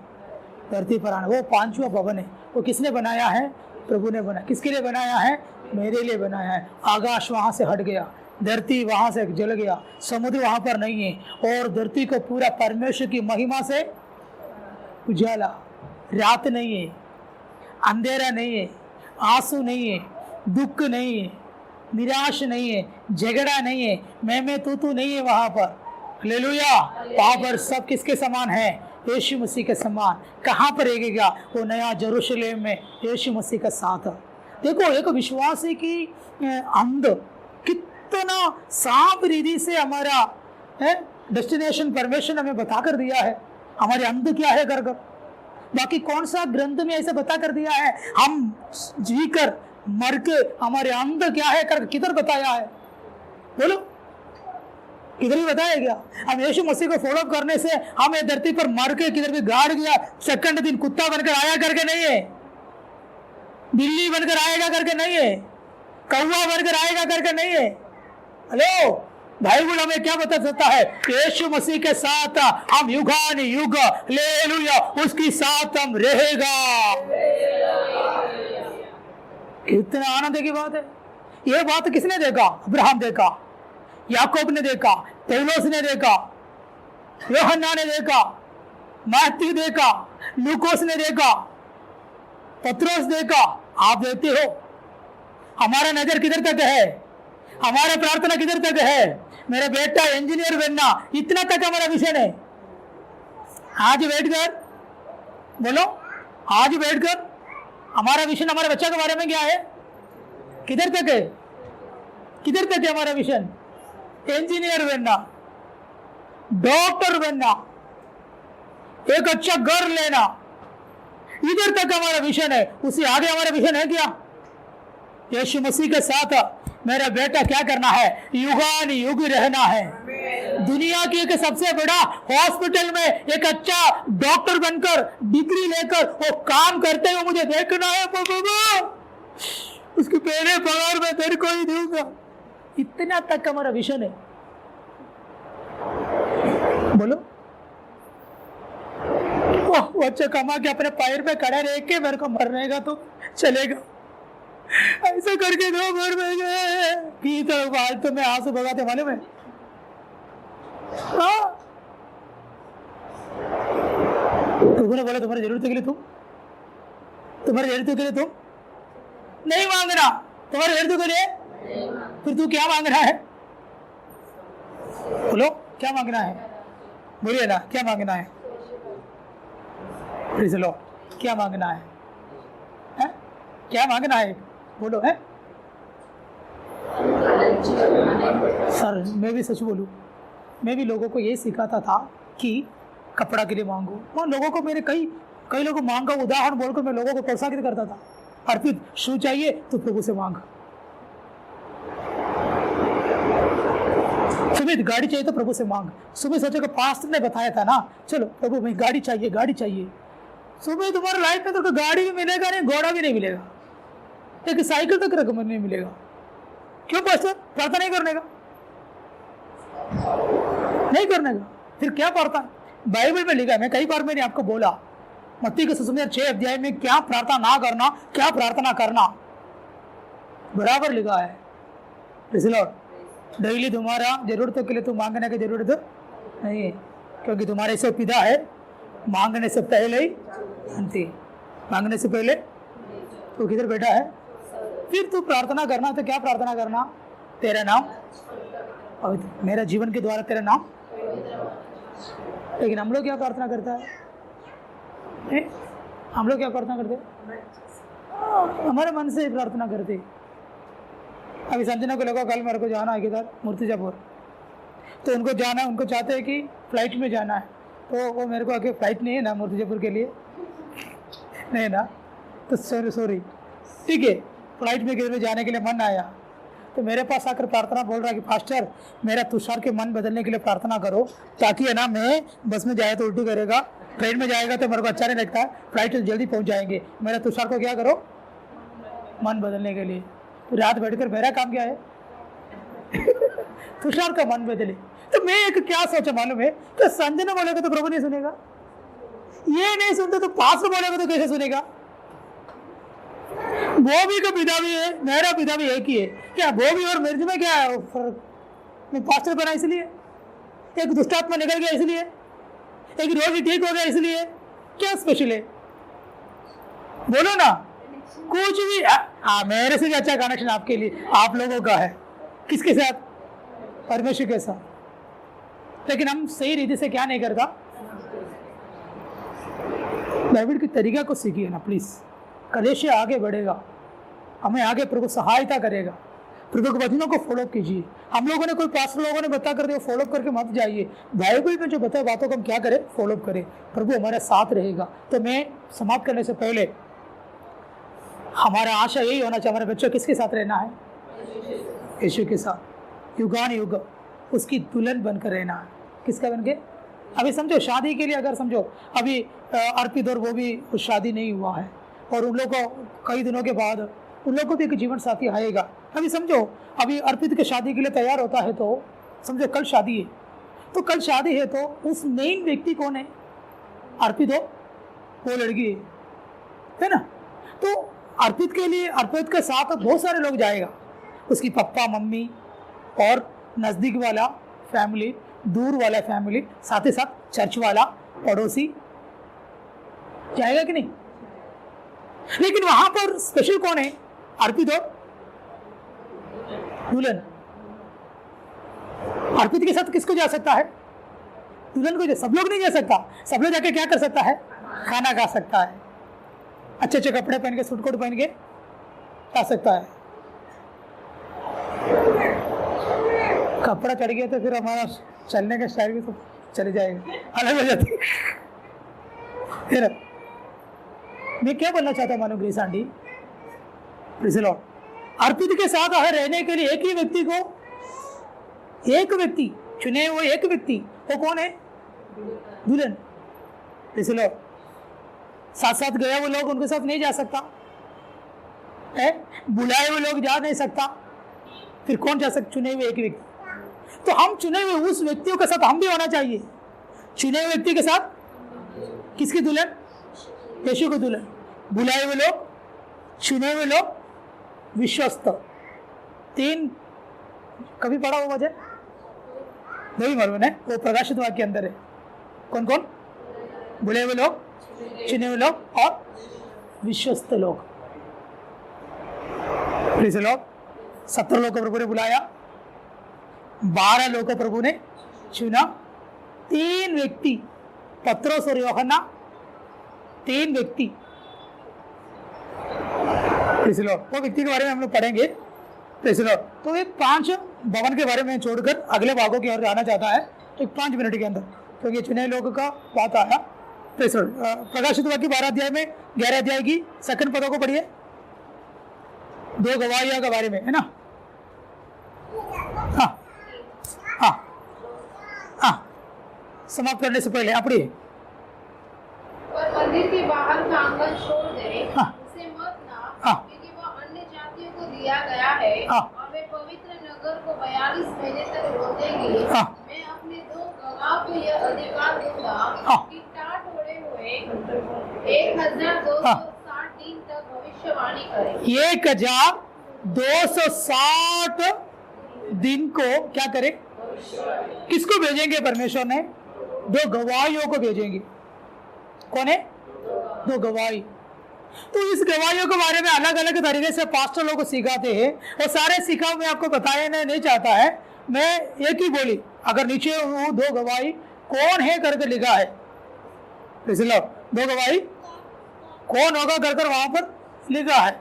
धरती पर आना। वो 5वां भवन है, वो किसने बनाया है, प्रभु ने बनाया। किसके लिए बनाया है, मेरे लिए बनाया है। आकाश वहां से हट गया, धरती वहां से जल गया, समुद्र वहां पर नहीं है, और धरती को पूरा परमेश्वर की महिमा से उजाला। रात नहीं है, अंधेरा नहीं है, आंसू नहीं है, दुख नहीं है, निराश नहीं है, झगड़ा नहीं है, मैं तू नहीं है वहां पर। हालेलुया। वहां पर सब किसके समान है, यीशु मसीह के समान। कहाँ पर रहेगा, वो नया यरूशलेम में यीशु मसीह का साथ। देखो, एक विश्वासी की अंध कितना साफ रीति से हमारा डेस्टिनेशन परमेश्वर हमें बता कर दिया है, हमारे अंध क्या है कर। बाकी कौन सा ग्रंथ में ऐसे बता कर दिया है, हम जी कर मर के हमारे अंध क्या है कर किधर बताया है, बोलो किधर भी बताया गया। हम यीशु मसीह को फॉलो करने से हमें धरती पर मर के किधर भी गाड़ गया, सेकंड दिन कुत्ता बनकर आया करके नहीं है, बिल्ली बनकर आएगा करके नहीं है, कौवा बनकर आएगा करके नहीं है। हेलो, बाइबल हमें क्या बता सकता है, यीशु मसीह के साथ हम युगान युग, हालेलुया, उसकी साथ हम रहेगा। कितना आनंद की बात है। ये बात किसने देखा, अब्राहम देखा, याकूब ने देखा, पौलुस ने देखा, यूहन्ना ने देखा, मैथ्यू देखा, लूकोस ने देखा, पत्रोस देखा। आप देखते हो हमारा नजर किधर तक है, हमारा प्रार्थना किधर तक है, मेरा बेटा इंजीनियर बनना, इतना तक हमारा विजन है। आज बैठकर बोलो, आज बैठकर हमारा विजन, हमारे बच्चा के बारे में क्या है, किधर तक है, किधर तक है हमारा विजन, इंजीनियर बनना, डॉक्टर बनना, एक अच्छा घर लेना, इधर तक हमारा विजन है। उससे आगे हमारा विजन है क्या, यीशु मसीह के साथ मेरा बेटा क्या करना है, युगान युग रहना है। दुनिया की एक सबसे बड़ा हॉस्पिटल में एक अच्छा डॉक्टर बनकर डिग्री लेकर वो काम करते हुए मुझे देखना है बाबा, उसके पहले पगार में तेरे को ही दूंगा। इतना तक हमारा विजन है। बोलो, वो अच्छा कमा के अपने पैर पे खड़ा रह के मेरे को मरने का तो चलेगा, ऐसा करके दो घर में गए की तो आज तो मैं आंसू भगाते मालूम है। तुमने बोला तुम्हारी जरूरत के लिए तुम्हारी जरूरत के लिए तुम नहीं मांगना, तुम्हारी जरूरत के लिए फिर तू क्या मांग रहा है, बोलो क्या मांगना है, बोलिए ना क्या मांगना है, चलो क्या मांगना है, क्या मांगना है, बोलो है। सर मैं भी सच बोलूं, मैं भी लोगों को ये सिखाता था कि कपड़ा के लिए मांगो, और लोगों को मेरे कई लोगों को मांग का उदाहरण बोलकर मैं लोगों को प्रोत्साहित करता था। अर्पित शू चाहिए तो प्रभु से मांग, सुमित गाड़ी चाहिए तो प्रभु से मांग। सुमित सोचे को पास्टर ने बताया था ना, चलो प्रभु मैं गाड़ी चाहिए, गाड़ी चाहिए। सुमित तुम्हारे लाइफ में तो गाड़ी भी मिलेगा नहीं, घोड़ा भी नहीं मिलेगा, एक साइकिल तक रकम नहीं मिलेगा। क्यों पास्टर, प्रार्थना नहीं करने का, नहीं करने का, फिर क्या प्रार्थना, बाइबल में लिखा है, मैं कई बार मैंने आपको बोला मत्ती के सुसमाचार 6 अध्याय में क्या प्रार्थना ना करना, क्या प्रार्थना करना, बराबर लिखा है। डेली तुम्हारा जरूरतों के लिए तुम मांगने की जरूरत नहीं है, क्योंकि तुम्हारे से पिता है मांगने से पहले ही जानती, मांगने से पहले तो किधर बैठा है। फिर तू प्रार्थना करना तो क्या प्रार्थना करना, तेरा नाम पवित्र, मेरा जीवन के द्वारा तेरा नाम लेकिन हम लोग क्या प्रार्थना करता है? हम लोग क्या प्रार्थना करते हैं? हमारे मन से प्रार्थना करते। अभी संजना को लगा कल मेरे को जाना है किधर, मूर्तिजापुर, तो उनको जाना, उनको चाहते हैं कि फ्लाइट में जाना है, तो वो मेरे को आके फ्लाइट नहीं है ना मूर्तिजापुर के लिए, नहीं ना, तो सॉरी ठीक है, फ्लाइट में किधर जाने के लिए मन आया, तो मेरे पास आकर प्रार्थना बोल रहा है कि पास्टर मेरा तुषार के मन बदलने के लिए प्रार्थना करो, ताकि है ना मैं बस में जाए तो उल्टी करेगा, ट्रेन में जाएगा तो मेरे को अच्छा नहीं लगता है, फ्लाइट में जल्दी पहुंच जाएंगे, मेरा तुषार को क्या करो मन बदलने के लिए। तो रात बैठकर मेरा काम क्या है? तुषार का मन बदले। तो मैं एक क्या सोचा मालूम है, तो संजना बोलेगा तो प्रभु नहीं सुनेगा, ये नहीं सुनते तो पास्टर बोलेगा तो कैसे सुनेगा? वो भी का पिता भी है, मेरा पिता भी एक ही है, क्या वो भी और मेरे में क्या है फर्क? मैं पास्टर बना इसलिए, एक दुष्टात्मा निकल गया इसलिए, एक रोज ठीक हो गया इसलिए, क्या स्पेशल है? बोलो ना, कुछ भी। मेरे से भी अच्छा कनेक्शन आपके लिए, आप लोगों का है, किसके साथ? परमेश्वर के साथ। लेकिन हम सही रीति से क्या नहीं करता, बाइबल के तरीका को सीखिए ना प्लीज, कलेशिया आगे बढ़ेगा, हमें आगे प्रभु सहायता करेगा, प्रभु के वचनों को फॉलो कीजिए। हम लोगों ने, कोई पास्टर लोगों ने बता कर दिया, फॉलो करके मत जाइए, बाइबल में जो बताए बातों को हम क्या करें, फॉलो करें, प्रभु हमारे साथ रहेगा। तो मैं समाप्त करने से पहले, हमारा आशा यही होना चाहिए, हमारे बच्चों किसके साथ रहना है? यीशु के साथ, युगान युग उसकी दुल्हन बनकर रहना है। किसका बन के? अभी समझो शादी के लिए, अगर समझो अभी अर्पित और वो भी शादी नहीं हुआ है, और उन लोगों को कई दिनों के बाद उन लोगों को भी एक जीवन साथी आएगा। अभी समझो अभी अर्पित के शादी के लिए तैयार होता है, तो समझो कल शादी है, तो कल शादी है तो उस मेन व्यक्ति कौन है? अर्पित हो, वो लड़की है ना। तो अर्पित के लिए, अर्पित के साथ बहुत सारे लोग जाएगा, उसकी पापा मम्मी और नज़दीक वाला फैमिली, दूर वाला फैमिली, साथ ही साथ चर्च वाला, पड़ोसी, जाएगा कि नहीं? लेकिन वहां पर स्पेशल कौन है? अर्पित और दुल्हन। अर्पित के साथ किसको जा सकता है? दुल्हन को। सब लोग नहीं जा सकता, सब लोग जाके क्या कर सकता है? खाना खा सकता है, अच्छे अच्छे कपड़े पहन के, सूट कोट पहन के खा सकता है। कपड़ा चढ़ गया तो फिर हमारा चलने का स्टाइल भी तो चले जाएगा, अलग हो जाती। फिर मैं क्या बोलना चाहता हूँ मानो ग्रेस आंटी, अर्पित के साथ रहने के लिए एक ही व्यक्ति को, एक व्यक्ति चुने हुए, एक व्यक्ति, वो कौन है? दुल्हन। साथ साथ गया वो लोग उनके साथ नहीं जा सकता है, बुलाए हुए लोग जा नहीं सकता, फिर कौन जा सकता? चुने हुए एक व्यक्ति। तो हम चुने हुए उस व्यक्तियों के साथ हम भी होना चाहिए। चुने हुए व्यक्ति के साथ किसकी दुल्हन? यीशु की दुल्हन। बुलाए हुए लोग, चुने हुए लोग, विश्वस्त। तीन कभी पढ़ा हो मुझे? नहीं मालूम है, वो प्रकाशित वाक्य के अंदर है। कौन कौन? बुलाए हुए लोग, चुने हुए लोग और विश्वस्त लोग। 70 लोग को प्रभु ने बुलाया, 12 लोग को प्रभु ने चुना, 3 व्यक्ति, पत्रोस और यूहन्ना, 3 व्यक्ति। वो व्यक्ति के बारे में हम लोग पढ़ेंगे। तो ये 5 भवन के बारे में छोड़कर अगले भागों की ओर जाना चाहता है, एक 5 मिनट के अंदर, क्योंकि तो चुने लोगों का बात आया। प्रकाशित वाक्य 12 अध्याय में 11 अध्याय की सेकंड पदों को पढ़िए, 2 गवाहियों के बारे में, है ना। हाँ हाँ हाँ, समाप्त करने से पहले आप पढ़िए। पर मंदिर के बाहर का आंगन छोड़ दे, हाँ, उसे मत ना, हाँ, क्योंकि वह अन्य जातियों को दिया गया है, हाँ, और वे पवित्र नगर को 42 महीने तक रोकेंगे। हाँ, मैं अपने 2 गवाह को यह अधिकार दूंगा, हाँ, कि टाट ओढ़े हुए 1260 दिन तक भविष्यवाणी करें। 1260 दिन को क्या करे? किसको भेजेंगे? परमेश्वर ने 2 गवाहियों को भेजेंगे। कौन है? 2 गवाही। तो इस गवाहियों के बारे में अलग अलग तरीके से पास्टर लोगों को सिखाते हैं, और सारे सिखाव मैं आपको बताया नहीं चाहता है, मैं एक ही बोली। अगर नीचे वो 2 गवाही कौन है करके लिखा है, इसलिए दो गवाही कौन होगा कर वहां पर लिखा है।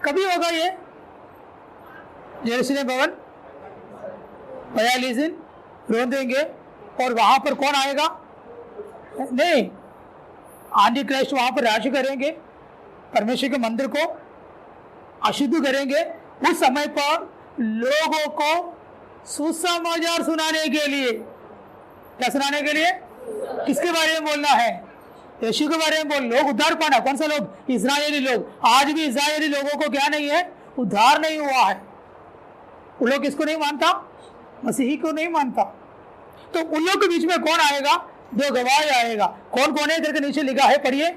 कभी होगा ये यरूशलेम भवन 42 दिन रोन देंगे और वहां पर कौन आएगा? नहीं, आंधी क्राइस्ट वहां पर राज करेंगे, परमेश्वर के मंदिर को अशुद्ध करेंगे। उस समय पर लोगों को सुसमाचार सुनाने के लिए, क्या सुनाने के लिए? किसके बारे में बोलना है? यीशु के बारे में बोल। लोग उद्धार पाना, कौन सा लोग? इस्राएली लोग। आज भी इस्राएली लोगों को क्या नहीं है? उद्धार नहीं हुआ है। वो लोग किसको नहीं मानता? मसीही को नहीं मानता। तो उन लोग के बीच में कौन आएगा? दो गवाह आएगा। कौन कौन है करके नीचे लिखा है, पढ़िए।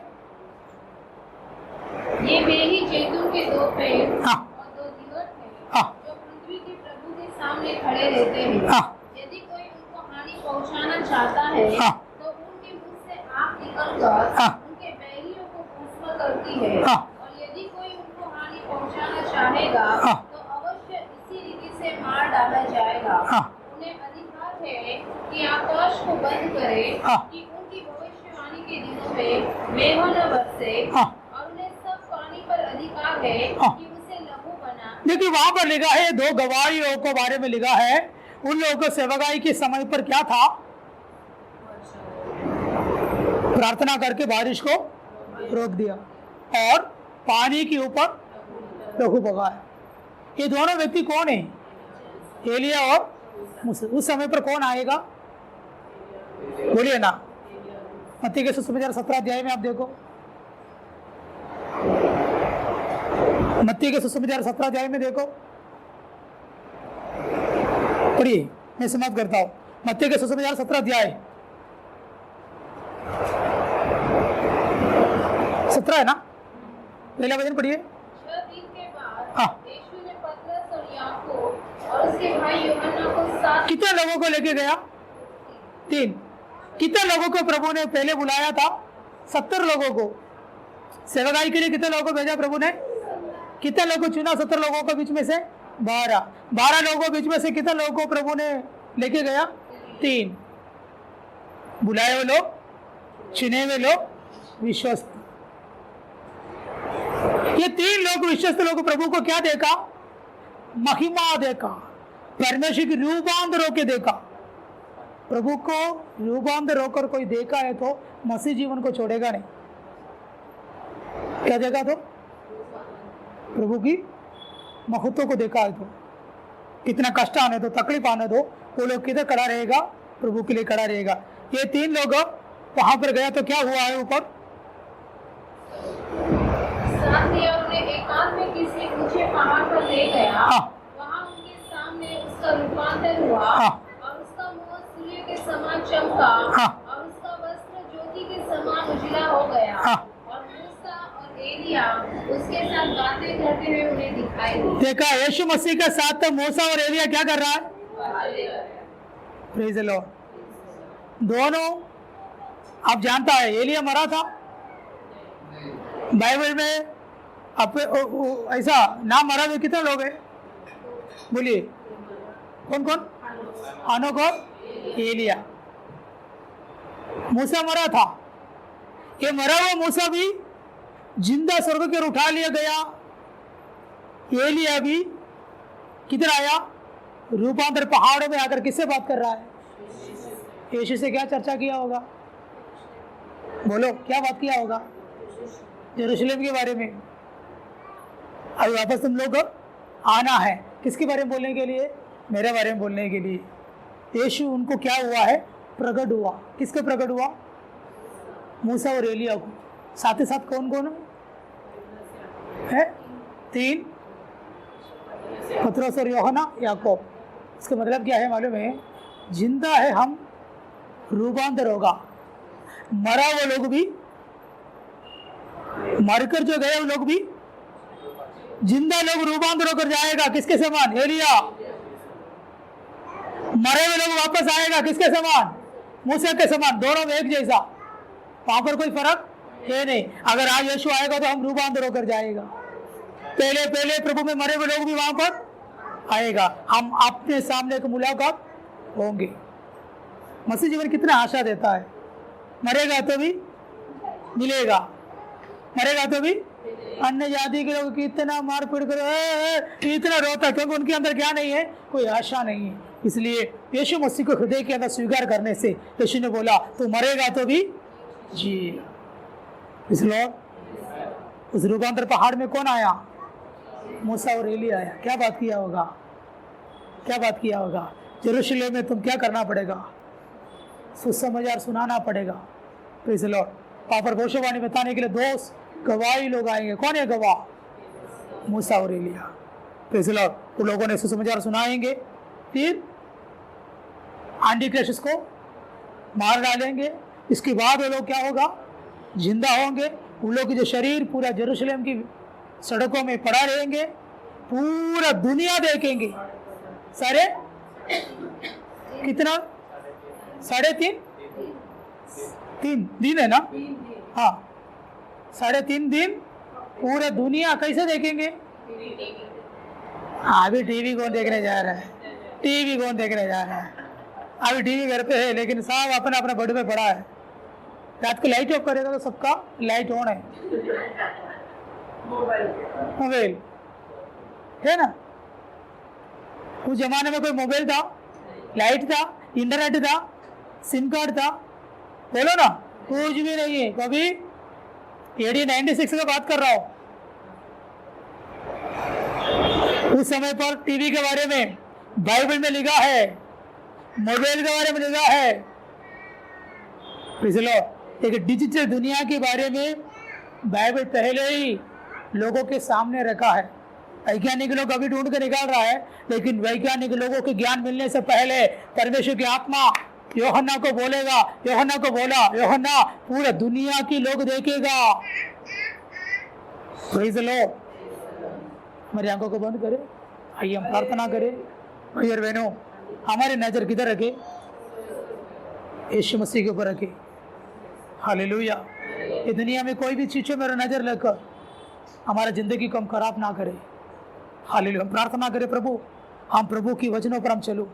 ये वे ही जैतून के दो पेड़ हाँ और दो दिवस हैं, हाँ जो पृथ्वी के प्रभु के सामने खड़े रहते हैं। हाँ यदि कोई उनको हानि पहुंचाना चाहता है हाँ तो उनके मुंह से आग निकलकर हाँ उनके बैरियों को भस्म करती है। हाँ और यदि कोई उनको हानि पहुंचाना चाहेगा हाँ तो अवश्य इसी रीति से मार डाला जाएगा। हाँ उन्हें अधिकार है कि आकाश को बंद करे हाँ कि उनकी भविष्यवाणी के दिनों में मेघ न बरसे, हाँ। और उन्हें सब पानी पर अधिकार है हाँ। कि उसे लहू बना। देखिए वहां पर लिखा है, दो गवाहियों के बारे में लिखा है। उन लोगों को सेवकाई के समय पर क्या था? प्रार्थना करके बारिश को रोक दिया और पानी के ऊपर लहू बगाया। ये दोनों व्यक्ति कौन है? एलिया और मूसा। उस समय पर कौन आएगा? बोलिए ना। मत्ती के सुसमाचार 17 अध्याय में आप देखो, मत्ती के सुसमाचार 17 अध्याय में देखो, पढ़िए, मैं समाप्त करता हूं। मत्ती के सुसमाचार 17 अध्याय 17 है ना? पहला वचन पढ़िए। 6 दिन के बाद हाँ। यीशु ने पतरस और याकूब और उसके भाई यूहन्ना को साथ कितने लोगों को लेके गया? 3। कितने लोगों को प्रभु ने पहले बुलाया था? 70 लोगों को। सेवकाई के लिए कितने लोगों को भेजा प्रभु ने? कितने लोगों को चुना? 70 लोगों के बीच में से 12 लोगों के बीच में से कितने लोगों को प्रभु ने लेके गया? 3। बुलाए हुए लोग, चुने हुए लोग, विश्वस्त। ये 3 लोग विश्वस्त लोग प्रभु को क्या देखा? महिमा देखा, परमेश्वर की रूपांतर होकर देखा। प्रभु को रूपांतर होकर कोई देखा है तो मसीह जीवन को छोड़ेगा नहीं। क्या देखा? तो प्रभु की महत्व को देखा है तो कितना कष्ट आने दो, तकलीफ आने दो, वो लोग किधर खड़ा रहेगा? प्रभु के लिए खड़ा रहेगा। ये 3 लोग वहां पर गया तो क्या हुआ है? ऊपर साथ दिया, उन्हें एकांत में किसी ऊंचे पहाड़ पर ले गया। हाँ। वहां उनके सामने उसका रूपांतर हुआ। हाँ। और उसका मुंह सूर्य के समान चमका। हाँ। और उसका वस्त्र ज्योति के समान उजला हो गया। हाँ। और मूसा और एलिया उसके साथ बातें करते हुए उन्हें दिखाई दी। देखा, यीशु मसीह के साथ तो मूसा और एलिया क्या कर रहा है? Praise the Lord. दोनों आप जानता है, एलिया मरा था। बाइबल में ऐसा नाम मरा हुए कितने लोग हैं? बोलिए, कौन कौन? हनोक और एलिया। मूसा मरा था। ये मरा हुआ मूसा भी जिंदा स्वर्ग की ओर उठा लिया गया। एलिया भी किधर आया? रूपांतर पहाड़ों में आकर किससे बात कर रहा है? यीशु से क्या चर्चा किया होगा? बोलो, क्या बात किया होगा? यरूशलेम के बारे में। अभी वापस तुम लोग आना है, किसके बारे में बोलने के लिए? मेरे बारे में बोलने के लिए। यीशु उनको क्या हुआ है? प्रकट हुआ। किसके प्रकट हुआ? मूसा और एलिया को। साथ ही साथ कौन कौन है? 3, पतरस और यूहन्ना, याकूब। इसका मतलब क्या है मालूम है? जिंदा है हम, रूपांतर होगा। मरा वो लोग भी, मरकर जो गए वो लोग भी, जिंदा लोग रूपांतर होकर जाएगा। किसके समान? एलिया। मरे हुए लोग वापस आएगा किसके समान? मूसा के समान। दोनों में एक जैसा, वहां पर कोई फर्क है नहीं। अगर आज यीशु आएगा तो हम रूपांतर होकर जाएगा। पहले प्रभु में मरे हुए लोग भी वहां पर आएगा। हम अपने सामने एक मुलाकात होंगे। मसीह जीवन कितना आशा देता है, मरेगा तो भी मिलेगा, मरेगा तो भी। अन्य जाति के लोग कितना मार पीट कर इतना रोता, क्योंकि उनके अंदर क्या नहीं है, कोई आशा नहीं है। इसलिए यीशु मसीह को हृदय के अंदर स्वीकार करने से यीशु ने बोला तू मरेगा तो भी जी। इसलिए उस रूपांतर पहाड़ में कौन आया, मूसा और एलिया आया। क्या बात किया होगा, क्या बात किया होगा। यरूशलेम में तुम क्या करना पड़ेगा, सुसमाचार सुनाना पड़ेगा। Praise the Lord. वहाँ पर भविष्यवाणी बताने के लिए 2 गवाही लोग आएंगे। कौन है गवाह, मूसा और एलिया। Praise the Lord. वो लोगों ने सुसमाचार सुनाएंगे, फिर आंधी क्रिस्ट को मार डालेंगे। इसके बाद वो लोग क्या होगा, जिंदा होंगे। उन लोग की जो शरीर पूरा यरूशलेम की सड़कों में पड़ा रहेंगे, पूरा दुनिया देखेंगे। सारे कितना, 3.5 दिन है ना, हाँ 3.5 दिन पूरा दुनिया कैसे देखेंगे। अभी टीवी कौन देखने जा रहा है, टीवी कौन देखने जा रहा है। अभी टीवी घर पे है, लेकिन सब अपना अपना बेड में पड़ा है। रात को लाइट ऑफ करेगा तो सबका लाइट ऑन है, मोबाइल है ना। उस जमाने में कोई मोबाइल था, लाइट था, इंटरनेट था, सिम कार्ड था, बोलो ना, कुछ भी नहीं है। कभी 96 का बात कर रहा हूं। उस समय पर टीवी के बारे में बाइबल में लिखा है, मोबाइल के बारे में लिखा है। पिछलो एक डिजिटल दुनिया के बारे में बाइबल पहले ही लोगों के सामने रखा है। वैज्ञानिक लोग अभी ढूंढ के निकाल रहा है, लेकिन वैज्ञानिक लोगों के ज्ञान मिलने से पहले परमेश्वर की आत्मा यूहन्ना को बोलेगा, यूहन्ना को बोला, यूहन्ना पूरा दुनिया की लोग देखेगा। Praise the Lord. हमारी आंखों को बंद करें, आइए हम प्रार्थना करें। भाई और बहनों, हमारी नजर किधर रखे, यीशु मसीह के ऊपर रखे। हालेलुया। ये दुनिया में कोई भी चीज़ों में नजर लेकर हमारा जिंदगी को हम खराब ना करे। हालेलुया। हम प्रार्थना करें, प्रभु हम प्रभु की वचनों पर हम चलूं,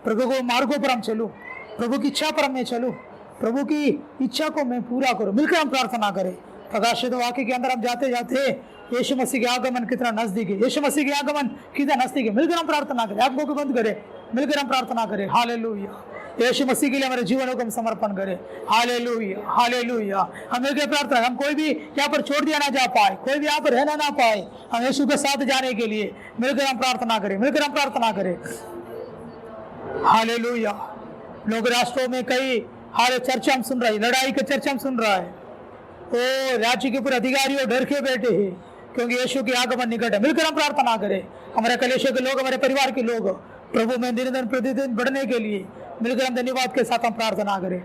प्रभु को मार्गों पर हम चलूं, प्रभु की इच्छा पर मैं चलूं, प्रभु की इच्छा को मैं पूरा करूं। मिलकर हम प्रार्थना करें। प्रकाशित वाक्य के अंदर हम जाते जाते यीशु मसीह के आगमन कितना नजदीक है, यीशु मसीह के आगमन कितना नजदीक है। मिलकर हम प्रार्थना करें, आंखों को बंद करें, मिलकर हम प्रार्थना करें। हालेलुया। यीशु मसीह के लिए हमारे जीवनों को हम समर्पण करें। Hallelujah, hallelujah. हम मिलकर प्रार्थना, हम कोई भी यहाँ पर छोड़ दिया ना जा पाए, कोई भी यहाँ पर रहना ना पाए, हम यीशु के साथ जाने के लिए मिलकर हम प्रार्थना करें, मिलकर हम प्रार्थना करें। हालेलुया। लोग राष्ट्रों में कई हारे चर्चा हम सुन रहे हैं, लड़ाई की चर्चा हम सुन रहा है। ओ राज्य के पूरे अधिकारियों डर के बैठे हैं, क्योंकि यीशु के आगमन निकट है। मिलकर हम प्रार्थना करें। हमारे कलेशों के लोग, हमारे परिवार के लोग प्रभु में दिन दिन प्रतिदिन बढ़ने के लिए मिलकर हम धन्यवाद के साथ हम प्रार्थना करें।